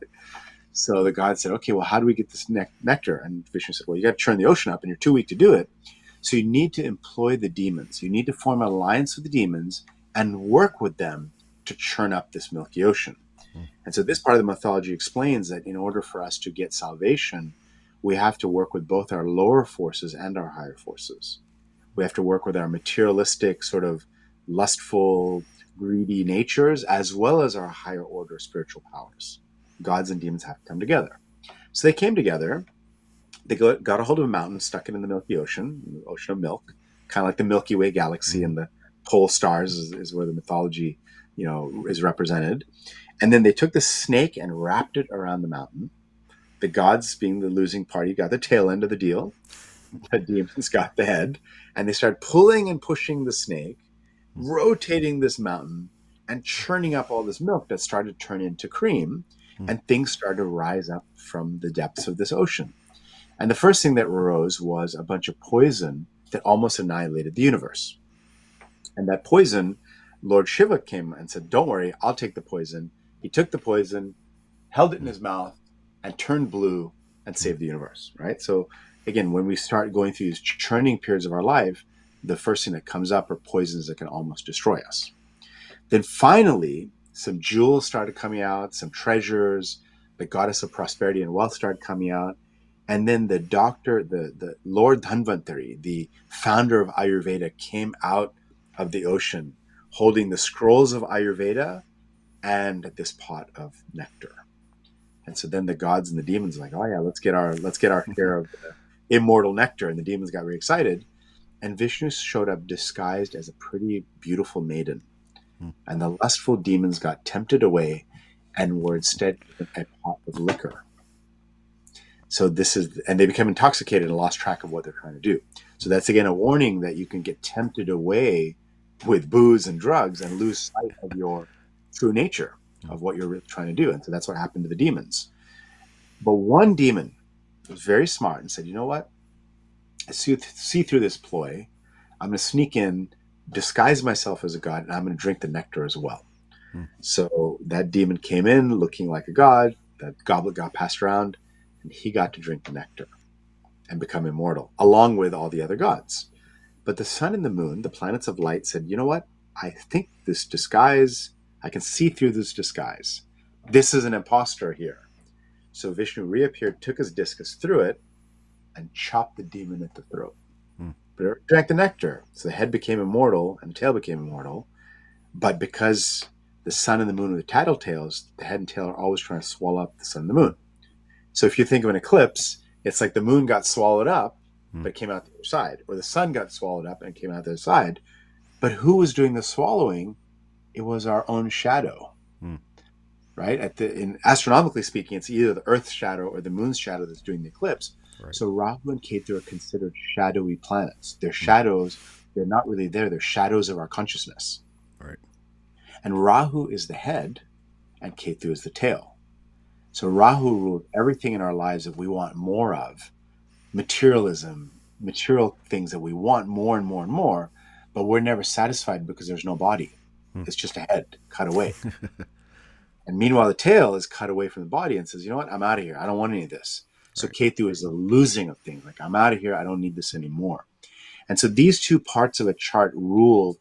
So the god said, okay, well, how do we get this nectar? And Vishnu said, well, you got to churn the ocean up, and you're too weak to do it. So you need to employ the demons. You need to form an alliance with the demons and work with them to churn up this milky ocean. And so this part of the mythology explains that in order for us to get salvation, we have to work with both our lower forces and our higher forces. We have to work with our materialistic, sort of lustful, greedy natures, as well as our higher order spiritual powers. Gods and demons have to come together. So they came together. They got a hold of a mountain, stuck it in the Milky Ocean, the ocean of milk, kind of like the Milky Way galaxy, and the pole stars is where the mythology, is represented. And then they took the snake and wrapped it around the mountain. The gods, being the losing party, got the tail end of the deal. The demons got the head. And they started pulling and pushing the snake, rotating this mountain, and churning up all this milk that started to turn into cream. And things started to rise up from the depths of this ocean. And the first thing that arose was a bunch of poison that almost annihilated the universe. And that poison, Lord Shiva came and said, don't worry, I'll take the poison. He took the poison, held it in his mouth, and turned blue and saved the universe, right? So again, when we start going through these churning periods of our life, the first thing that comes up are poisons that can almost destroy us. Then finally, some jewels started coming out, some treasures, the goddess of prosperity and wealth started coming out. And then the doctor, the Lord Dhanvantari, the founder of Ayurveda, came out of the ocean holding the scrolls of Ayurveda and this pot of nectar. And so then the gods and the demons are like, oh yeah, let's get our share of the immortal nectar. And the demons got very excited. And Vishnu showed up disguised as a pretty beautiful maiden. And the lustful demons got tempted away and were instead given a pot of liquor. So and they become intoxicated and lost track of what they're trying to do. So that's again a warning that you can get tempted away with booze and drugs and lose sight of your true nature, of what you're really trying to do. And so that's what happened to the demons. But one demon was very smart and said, you know what? I see through this ploy. I'm going to sneak in, disguise myself as a god, and I'm going to drink the nectar as well. So that demon came in looking like a god. That goblet got passed around, and he got to drink the nectar and become immortal, along with all the other gods. But the sun and the moon, the planets of light, said, you know what? I think this disguise, I can see through this disguise. This is an imposter here. So Vishnu reappeared, took his discus through it, and chopped the demon at the throat. But it drank the nectar. So the head became immortal and the tail became immortal. But because the sun and the moon are the tattletales, the head and tail are always trying to swallow up the sun and the moon. So if you think of an eclipse, it's like the moon got swallowed up, but it came out the other side. Or the sun got swallowed up and it came out the other side. But who was doing the swallowing? It was our own shadow. Right? Astronomically speaking, it's either the Earth's shadow or the moon's shadow that's doing the eclipse. Right. So Rahu and Ketu are considered shadowy planets. They're shadows. They're not really there. They're shadows of our consciousness. Right. And Rahu is the head and Ketu is the tail. So Rahu ruled everything in our lives that we want more of. Materialism, material things that we want more and more and more, but we're never satisfied because there's no body. It's just a head cut away. And meanwhile, the tail is cut away from the body and says, you know what? I'm out of here. I don't want any of this. So right. Ketu is the losing of things. Like, I'm out of here. I don't need this anymore. And so these two parts of a chart rule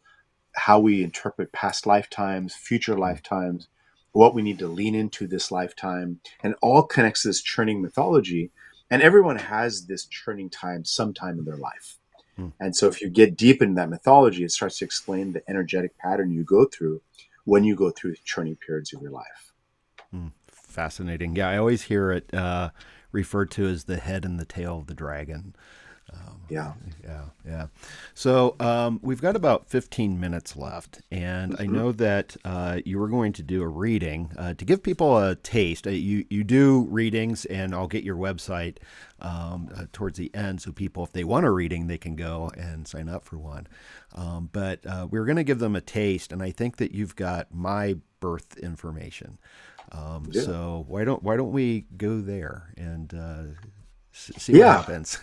how we interpret past lifetimes, future lifetimes, what we need to lean into this lifetime, and all connects to this churning mythology. And everyone has this churning time sometime in their life. And so if you get deep into that mythology, it starts to explain the energetic pattern you go through when you go through churning periods of your life. Fascinating. Yeah, I always hear it referred to as the head and the tail of the dragon. Yeah. So we've got about 15 minutes left, and I know that you were going to do a reading to give people a taste. You do readings, and I'll get your website towards the end, so people, if they want a reading, they can go and sign up for one. But we're going to give them a taste, and I think that you've got my birth information. So why don't we go there and See what Yeah. happens.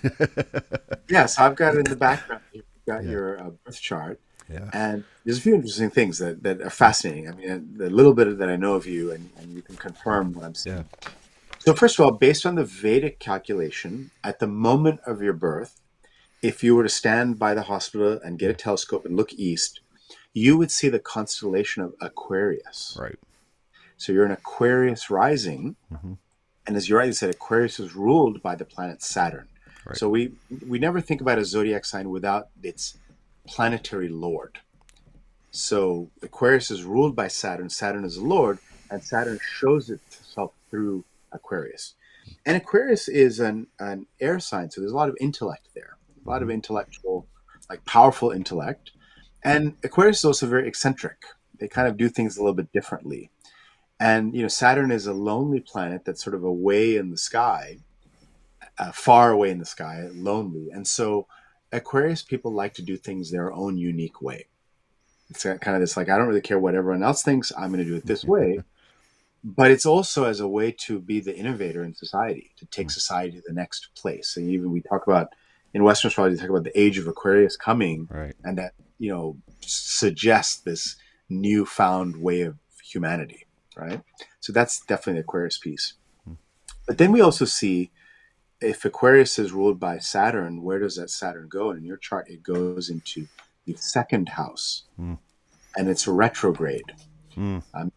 Yeah. So I've got it in the background. You've got Yeah. your birth chart. Yeah. And there's a few interesting things that are fascinating. I mean, the little bit that I know of you, and you can confirm what I'm Yeah. saying. So, first of all, based on the Vedic calculation, at the moment of your birth, if you were to stand by the hospital and get a telescope and look east, you would see the constellation of Aquarius. Right. So you're an Aquarius rising, Hmm. and as you rightly said, Aquarius is ruled by the planet Saturn. Right. So we never think about a zodiac sign without its planetary lord. So Aquarius is ruled by Saturn. Saturn is the Lord, and Saturn shows itself through Aquarius. And Aquarius is an air sign, so there's a lot of intellect there, a lot Hmm. of intellectual, like powerful intellect. And Aquarius is also very eccentric. They kind of do things a little bit differently. And Saturn is a lonely planet that's sort of away in the sky, far away in the sky, lonely. And so Aquarius people like to do things their own unique way. It's kind of this like, I don't really care what everyone else thinks. I'm going to do it this way. But it's also as a way to be the innovator in society, to take society to the next place. And even we talk about in Western astrology, talk about the age of Aquarius coming, Right. and that suggests this newfound way of humanity, right? So that's definitely the Aquarius piece. But then we also see if Aquarius is ruled by Saturn, where does that Saturn go? And in your chart, it goes into the second house, Mm. and it's retrograde. Mm. Um,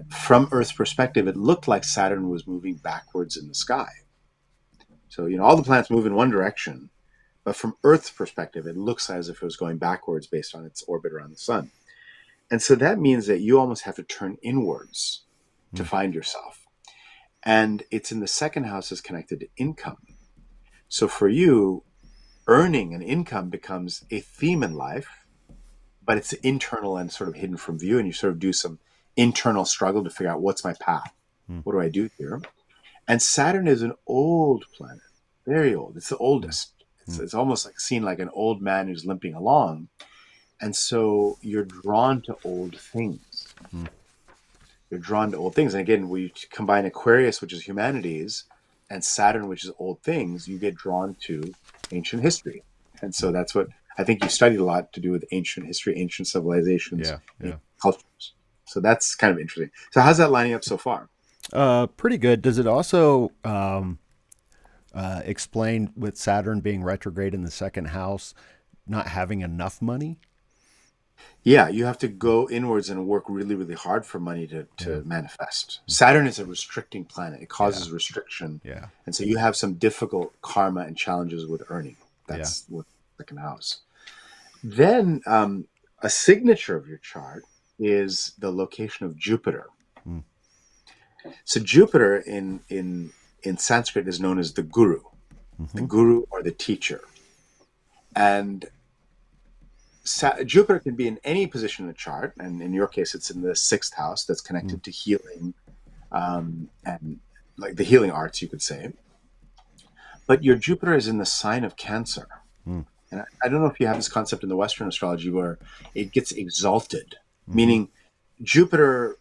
from Earth's perspective, it looked like Saturn was moving backwards in the sky. So, all the planets move in one direction, but from Earth's perspective, it looks as if it was going backwards based on its orbit around the sun. And so that means that you almost have to turn inwards to Mm. find yourself. And it's in the second house is connected to income. So for you, earning an income becomes a theme in life, but it's internal and sort of hidden from view. And you sort of do some internal struggle to figure out what's my path? Mm. What do I do here? And Saturn is an old planet, very old. It's the Mm. oldest. It's, Mm. it's almost like seen like an old man who's limping along. And so you're drawn to old things. Mm. You're drawn to old things. And again, we combine Aquarius, which is humanities, and Saturn, which is old things, you get drawn to ancient history. And so that's what I think you studied a lot to do with ancient history, ancient civilizations, Yeah. Yeah. ancient cultures. So that's kind of interesting. So how's that lining up so far? Pretty good. Does it also explain with Saturn being retrograde in the second house, not having enough money? Yeah, you have to go inwards and work really, really hard for money to, Yeah. to manifest. Saturn is a restricting planet. It Yeah. causes restriction. Yeah. And so you have some difficult karma and challenges with earning. Yeah. That's what second house. Then a signature of your chart is the location of Jupiter. Mm. So Jupiter in Sanskrit is known as the Hmm. guru or the teacher. And Jupiter can be in any position in the chart, and in your case, it's in the sixth house that's Mm. connected to healing and like the healing arts, you could say. But your Jupiter is in the sign of Cancer. Mm. And I don't know if you have this concept in the Western astrology where it gets exalted, Hmm. meaning Jupiter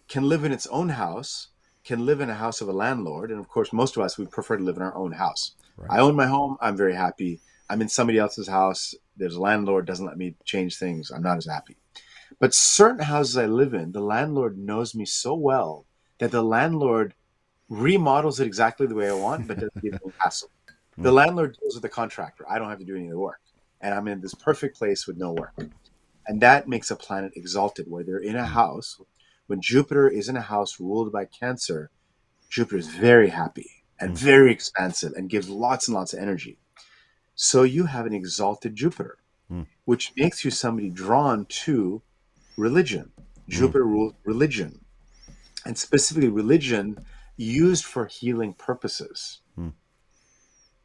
can live in its own house, can live in a house of a landlord. And of course, most of us, we prefer to live in our own house. Right. I own my home. I'm very happy. I'm in somebody else's house. There's a landlord, doesn't let me change things. I'm not as happy. But certain houses I live in, the landlord knows me so well that the landlord remodels it exactly the way I want, but doesn't give me hassle. The Mm. landlord deals with the contractor. I don't have to do any of the work. And I'm in this perfect place with no work. And that makes a planet exalted, where they're in a Mm. house. When Jupiter is in a house ruled by Cancer, Jupiter is very happy and Mm. very expansive and gives lots and lots of energy. So you have an exalted Jupiter, Mm. which makes you somebody drawn to religion. Mm. Jupiter rules religion, and specifically religion used for healing purposes. Mm.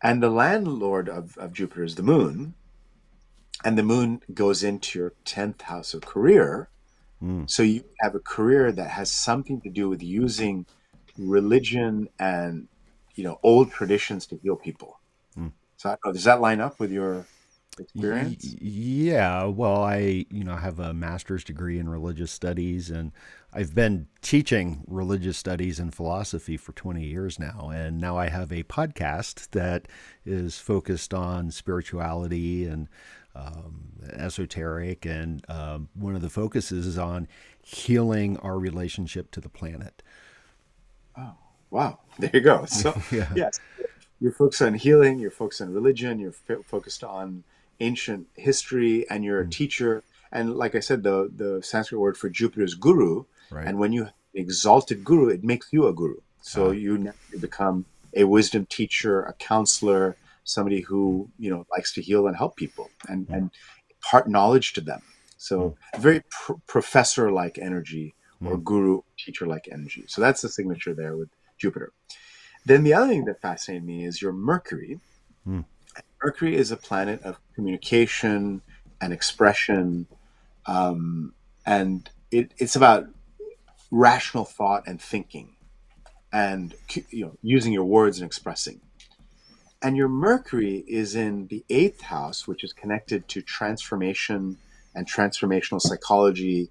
And the landlord of Jupiter is the moon, and the moon goes into your 10th house of career. Mm. So you have a career that has something to do with using religion and old traditions to heal people. Mm. So I don't know, does that line up with your experience? Yeah, well, I have a master's degree in religious studies, and I've been teaching religious studies and philosophy for 20 years now. And now I have a podcast that is focused on spirituality and esoteric. And one of the focuses is on healing our relationship to the planet. Oh, wow. There you go. So, Yeah. yes, you're focused on healing, you're focused on religion, you're focused on ancient history, and you're a Mm. teacher. And like I said, the Sanskrit word for Jupiter is guru. Right. And when you have an exalted guru, it makes you a guru. So Ah. you naturally become a wisdom teacher, a counselor, somebody Mm. who, likes to heal and help people Mm. and impart knowledge to them. Mm. So very professor-like energy or Mm. guru teacher-like energy. So that's the signature there with Jupiter. Then the other thing that fascinated me is your Mercury. Mm. Mercury is a planet of communication and expression, and it's about rational thought and thinking, and using your words and expressing. And your Mercury is in the eighth house, which is connected to transformation and transformational psychology,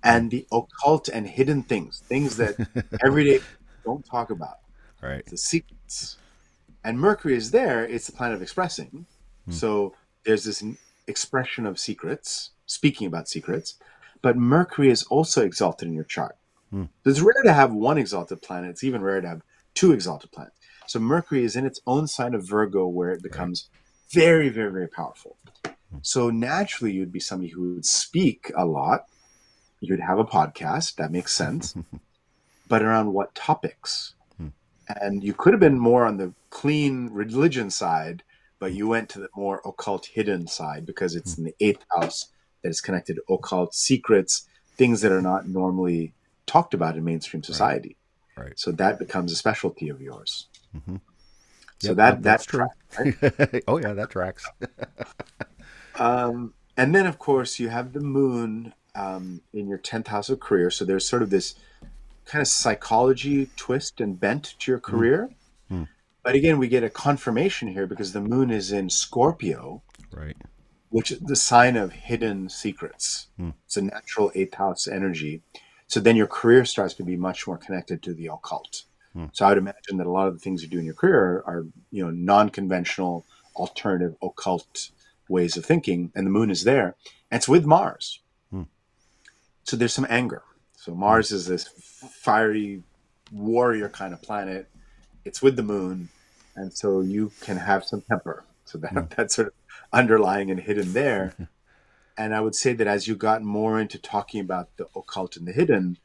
Mm. and the occult and hidden things that everyday people don't talk about, Right. the secrets. And Mercury is there, it's the planet of expressing. Mm. So there's this expression of secrets, speaking about secrets, but Mercury is also exalted in your chart. Mm. So it's rare to have one exalted planet. It's even rare to have two exalted planets. So Mercury is in its own sign of Virgo where it Right. becomes very, very, very powerful. So naturally, you'd be somebody who would speak a lot. You'd have a podcast. That makes sense. But around what topics? Mm. And you could have been more on the clean religion side, but you went to the more occult hidden side because it's Mm. in the eighth house that is connected to occult secrets, things that are not normally talked about in mainstream Right. society. Right. So that becomes a specialty of yours. Mm-hmm. So Yep. Nope. That's that true. track, right? Oh yeah, that tracks. And then of course you have the moon in your 10th house of career. So there's sort of this kind of psychology twist and bent to your Mm. career. Mm. But again, we get a confirmation here because the moon is in Scorpio, Right. which is the sign of hidden secrets. Mm. It's a natural eighth house energy. So then your career starts to be much more connected to the occult. Mm. So I would imagine that a lot of the things you do in your career are, non-conventional, alternative, occult ways of thinking, and the moon is there. And it's with Mars. Mm. So there's some anger. So Mm. Mars is this fiery warrior kind of planet. It's with the moon, and so you can have some temper. So Mm. that's sort of underlying and hidden there. And I would say that as you got more into talking about the occult and the hidden,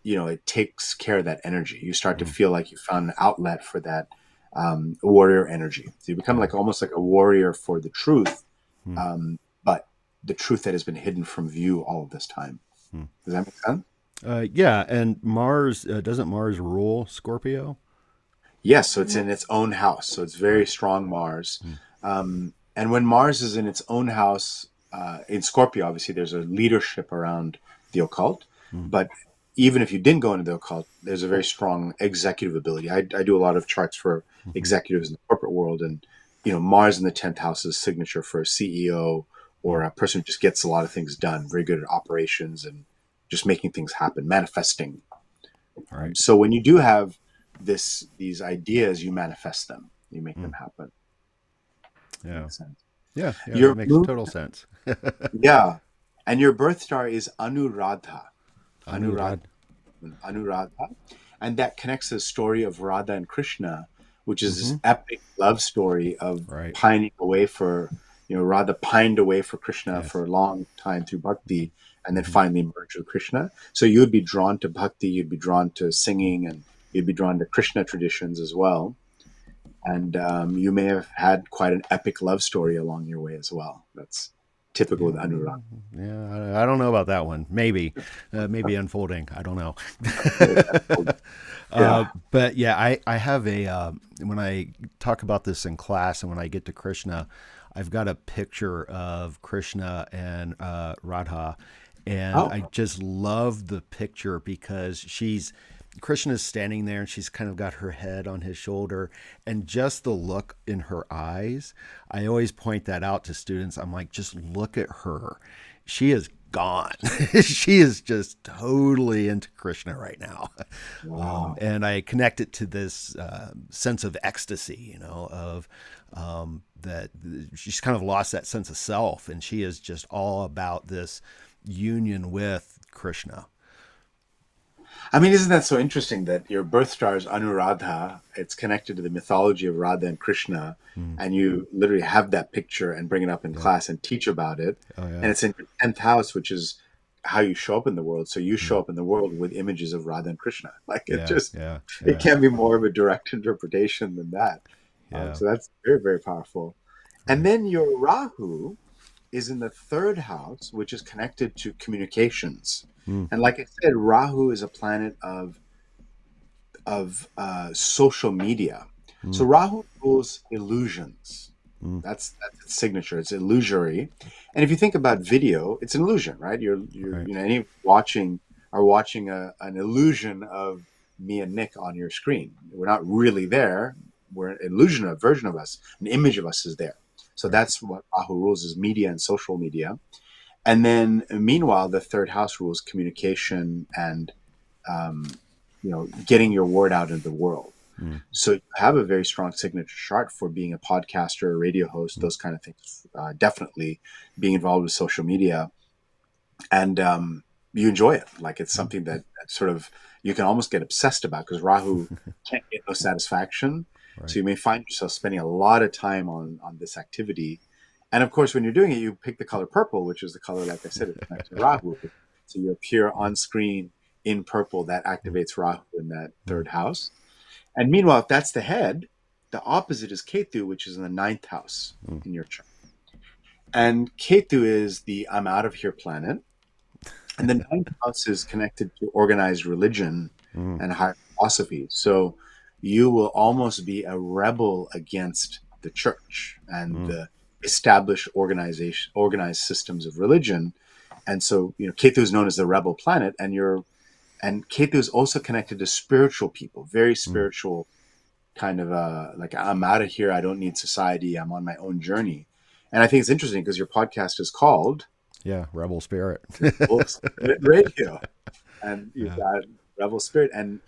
it takes care of that energy. You start to Mm. feel like you found an outlet for that warrior energy. So you become Yeah. like almost like a warrior for the truth, Mm. but the truth that has been hidden from view all of this time. Mm. Does that make sense? Yeah, and Mars doesn't Mars rule Scorpio? Yes, so it's in its own house. So it's very Right. strong Mars. Mm. And when Mars is in its own house, in Scorpio, obviously there's a leadership around the occult. Mm. But even if you didn't go into the occult, there's a very strong executive ability. I do a lot of charts for Mm-hmm. executives in the corporate world. And, Mars in the 10th house is signature for a CEO or Mm. a person who just gets a lot of things done, very good at operations and just making things happen, manifesting. Right. So when you do have these ideas, you manifest them, you make them Mm. happen. Yeah. Makes sense. Yeah. Yeah. That Your makes moon, total sense. yeah, and your birth star is Anuradha, Anuradha, Anurad. Anuradha, and that connects the story of Radha and Krishna, which is Mm-hmm. this epic love story of Right. pining away for, Radha pined away for Krishna Yes. for a long time through bhakti, and then Mm-hmm. finally merged with Krishna. So you'd be drawn to bhakti, you'd be drawn to singing, and you'd be drawn to Krishna traditions as well. And you may have had quite an epic love story along your way as well. That's typical with Anurag. Yeah. I don't know about that one. Maybe, maybe unfolding. I don't know. Yeah. But yeah, I have a when I talk about this in class and when I get to Krishna, I've got a picture of Krishna and Radha, and Oh, I just love the picture because Krishna's standing there and she's kind of got her head on his shoulder, and just the look in her eyes. I always point that out to students. I'm like, just look at her. She is gone. She is just totally into Krishna right now. Wow. And I connect it to this sense of ecstasy, of that she's kind of lost that sense of self, and she is just all about this union with Krishna. I mean, isn't that so interesting that your birth star is Anuradha? It's connected to the mythology of Radha and Krishna, Mm. and you literally have that picture and bring it up in Yeah. class and teach about it. Oh And yeah. it's in your 10th house, which is how you show up in the world. So you Mm. show up in the world with images of Radha and Krishna. Like it Yeah. just, Yeah. it Yeah. can't be more of a direct interpretation than that. Yeah. So that's very, very powerful. And Right. then your Rahu is in the third house, which is connected to communications. Mm. And like I said, Rahu is a planet of social media. So Mm. Rahu rules illusions. Mm. That's its signature. It's illusory. And if you think about video, it's an illusion, right? Right. Any watching are watching an illusion of me and Nick on your screen. We're not really there. We're an illusion, a version of us, an image of us is there. So Right. that's what Rahu rules is media and social media. And then meanwhile, the third house rules communication and um, getting your word out into the world. Mm. So you have a very strong signature chart for being a podcaster, a radio host, Mm. those kind of things. Definitely being involved with social media, and you enjoy it. Like it's Mm. something that sort of you can almost get obsessed about because Rahu can't get no satisfaction. So Right. you may find yourself spending a lot of time on this activity. And of course, when you're doing it, you pick the color purple, which is the color, like I said, it's connected to Rahu. So you appear on screen in purple that Mm. activates Rahu in that Mm. third house. And meanwhile, if that's the head, the opposite is Ketu, which is in the ninth house Mm. in your chart. And Ketu is the I'm out of here planet. And the ninth house is connected to organized religion Mm. and higher philosophy. So you will almost be a rebel against the church and Mm. the established organized systems of religion. And so, Ketu is known as the rebel planet, and Ketu is also connected to spiritual people, very Mm. spiritual kind of like I'm out of here. I don't need society. I'm on my own journey. And I think it's interesting because your podcast is called Yeah. Rebel spirit. Rebel Spirit Radio, and you've Yeah. got Rebel Spirit, and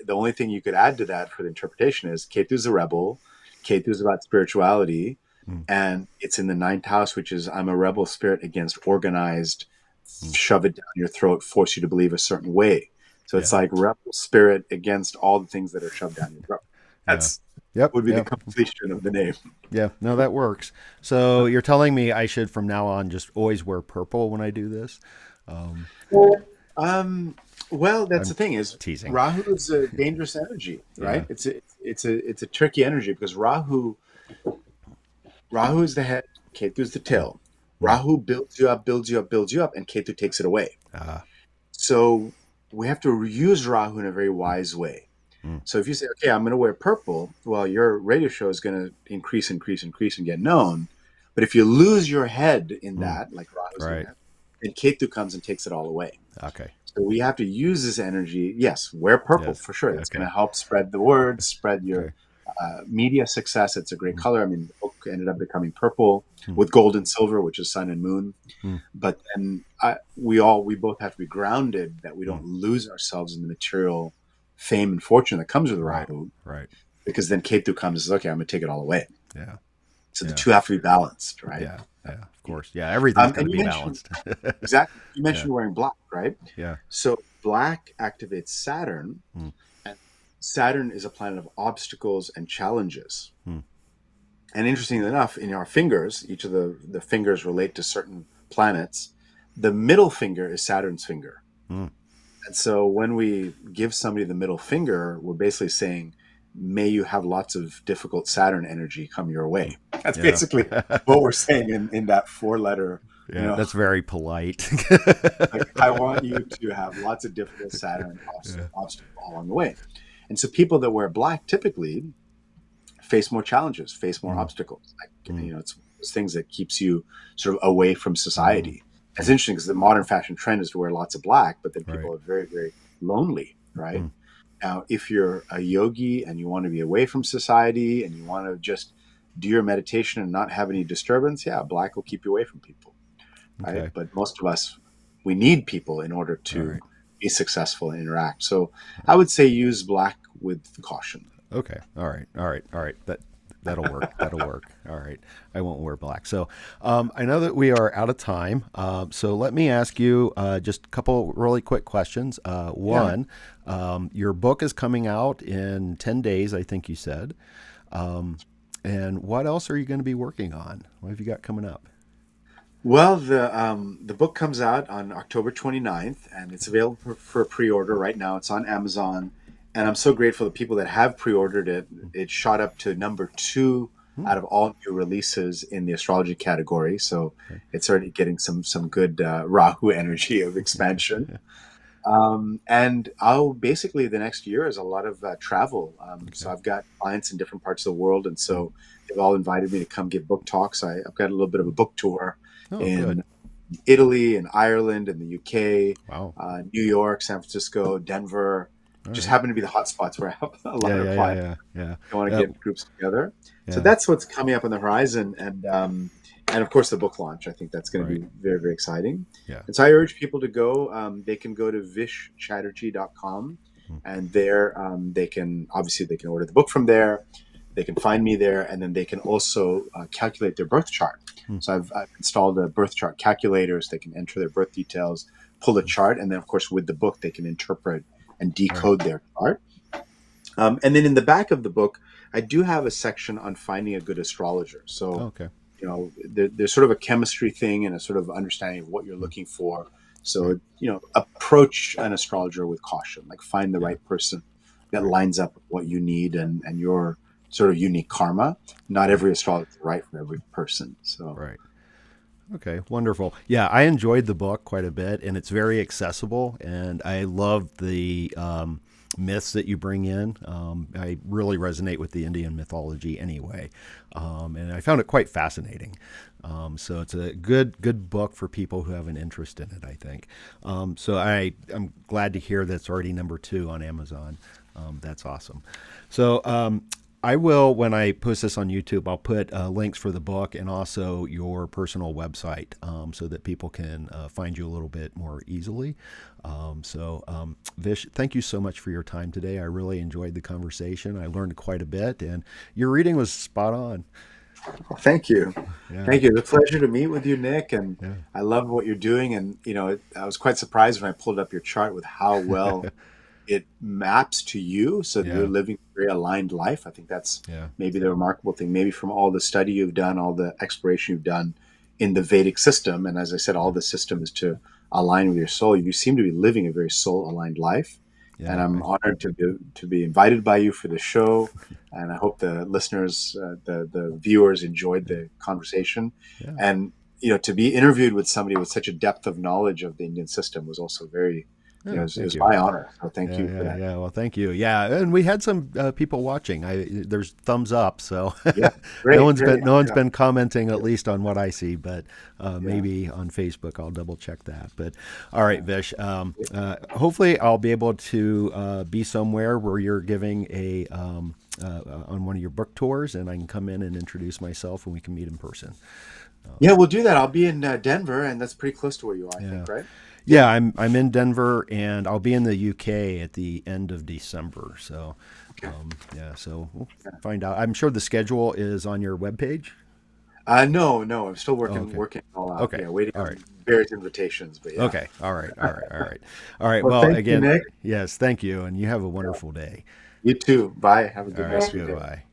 the only thing you could add to that for the interpretation is Ketu's a rebel. Ketu's about spirituality, Mm. and it's in the ninth house, which is I'm a rebel spirit against organized, Mm. shove it down your throat, force you to believe a certain way. So it's Yeah. like rebel spirit against all the things that are shoved down your throat. Yeah. That's Yep. would be the Yep. completion of the name. Yeah. No, that works. So you're telling me I should from now on just always wear purple when I do this? Um, Um, well, that's the I'm thing is teasing. Rahu is a dangerous energy, right? Yeah. It's a tricky energy because Rahu is the head, Ketu is the Mm. tail. Mm. Rahu builds you up, builds you up, builds you up, and Ketu takes it away. Uh, So we have to use Rahu in a very wise way. mm. So if you say, okay, I'm going to wear purple, well, your radio show is going to increase, increase, increase, and get known. But if you lose your head in Mm. that, like Rahu's in Right. that, then Ketu comes and takes it all away. Okay. So we have to use this energy. Yes, wear purple Yes. for sure. It's going Okay. to help spread the word, spread your Okay. media success. It's a great Mm. color. I mean, the book ended up becoming purple Mm. with gold and silver, which is sun and moon. Mm. But then we both have to be grounded that we Mm. don't lose ourselves in the material fame and fortune that comes with Right. Rahu, Right. because then Ketu comes and says, okay, I'm going to take it all away. Yeah. So the Yeah. two have to be balanced, right? Yeah. Yeah. Of course. Yeah. Everything's got to And you be mentioned balanced. exactly. You Yeah. mentioned wearing black, right? Yeah. So black activates Saturn, Mm. and Saturn is a planet of obstacles and challenges. Mm. And interestingly enough, in our fingers, each of the fingers relate to certain planets. The middle finger is Saturn's finger. Mm. And so when we give somebody the middle finger, we're basically saying, may you have lots of difficult Saturn energy come your way. That's Yeah. basically what we're saying in that four letter, Yeah. That's very polite. like I want you to have lots of difficult Saturn Yeah. obstacles along the way. And so people that wear black typically face more challenges, face more Mm. obstacles. Like, Mm. it's those things that keeps you sort of away from Mm. society. It's Mm. interesting because the modern fashion trend is to wear lots of black, but then Right. people are very, very lonely, right? Mm. Now, if you're a yogi and you want to be away from society and you want to just do your meditation and not have any disturbance, yeah, black will keep you away from people, right? Okay. But most of us, we need people in order All to right. be successful and interact. So I would say use black with caution. Okay. All right. All right. All right. That'll work. That'll work. All right. I won't wear black. So I know that we are out of time. So let me ask you just a couple really quick questions. Yeah. One, your book is coming out in 10 days, I think you said. Um, and what else are you going to be working on? What have you got coming up? Well, the book comes out on October 29th, and it's available for pre-order right now. It's on Amazon, and I'm so grateful to people that have pre-ordered it. It shot up to number two Hmm, out of all new releases in the astrology category. So okay. it's already getting some good Rahu energy of expansion. And I'll basically the next year is a lot of travel. So Okay. I've got clients in different parts of the world, and Hmm. so they've all invited me to come give book talks. I've got a little bit of a book tour Oh, good. in Italy and Ireland and the UK, Wow. New York, San Francisco, Denver. All Just right. happen to be the hot spots where I have a Yeah. lot of Yeah. Yeah. clients Yeah. Yeah. who want to Yeah. get groups together. So Yeah. that's what's coming up on the horizon, and of course the book launch. I think that's going to Right. be very very exciting. Yeah. And so I urge people to go. They can go to vishchatterji.com, Hmm. and there they can obviously they can order the book from there. They can find me there, and then they can also calculate their birth chart. Hmm. So I've installed a birth chart calculator, so they can enter their birth details, pull a chart, and then of course with the book they can interpret and Right. decode their chart. And then in the back of the book, I do have a section on finding a good astrologer. So, Okay. there's sort of a chemistry thing and a sort of understanding of what you're Hmm. looking for. Right. So, approach an astrologer with caution, like find the Yeah. right person that Right. lines up with what you need and your sort of unique karma. Not Right. every astrologer is right for every person. So, Right. Okay, wonderful. Yeah, I enjoyed the book quite a bit, and it's very accessible. And I love the myths that you bring in. I really resonate with the Indian mythology anyway, and I found it quite fascinating. So it's a good book for people who have an interest in it. I think. So I'm glad to hear that's already number two on Amazon. That's awesome. So I will, when I post this on YouTube, I'll put links for the book and also your personal website so that people can find you a little bit more easily. Vish, thank you so much for your time today. I really enjoyed the conversation. I learned quite a bit, and your reading was spot on. well, thank you. Yeah, Thank you. It's a pleasure to meet with you, Nick. And yeah, I love what you're doing. And, I was quite surprised when I pulled up your chart with how well it maps to you so that you're yeah, living a very aligned life. I think that's yeah, maybe the remarkable thing, maybe from all the study you've done, all the exploration you've done in the Vedic system. And as I said, all the system is to align with your soul. You seem to be living a very soul aligned life. And yeah. I'm honored to be invited by you for the show. And I hope the listeners, the viewers enjoyed the conversation. Yeah. And, to be interviewed with somebody with such a depth of knowledge of the Indian system was also very, Oh, it thank was you. my honor. So thank Yeah, you for yeah, that. yeah. Well, thank you. Yeah, and we had some people watching. There's thumbs up, so Yeah, great, great. no one's Yeah, been commenting at least on what I see, but yeah. maybe on Facebook I'll double check that. But all right, Vish. Hopefully I'll be able to be somewhere where you're giving a on one of your book tours, and I can come in and introduce myself, and we can meet in person. Yeah, we'll do that. I'll be in Denver, and that's pretty close to where you are, I Yeah. think, right? Yeah, I'm in Denver, and I'll be in the UK at the end of December. So, Okay. yeah, so we'll Yeah. find out. I'm sure the schedule is on your webpage. No, no, I'm still Oh, working okay, working it all out. okay, Yeah, waiting all right, on various invitations, but yeah. okay, all right, all right, all right, all right. Well, Well, thank you, again, Nick. yes, thank you, and you have a Yeah. wonderful day. You too. Bye. Have a All good right, rest of your day. goodbye.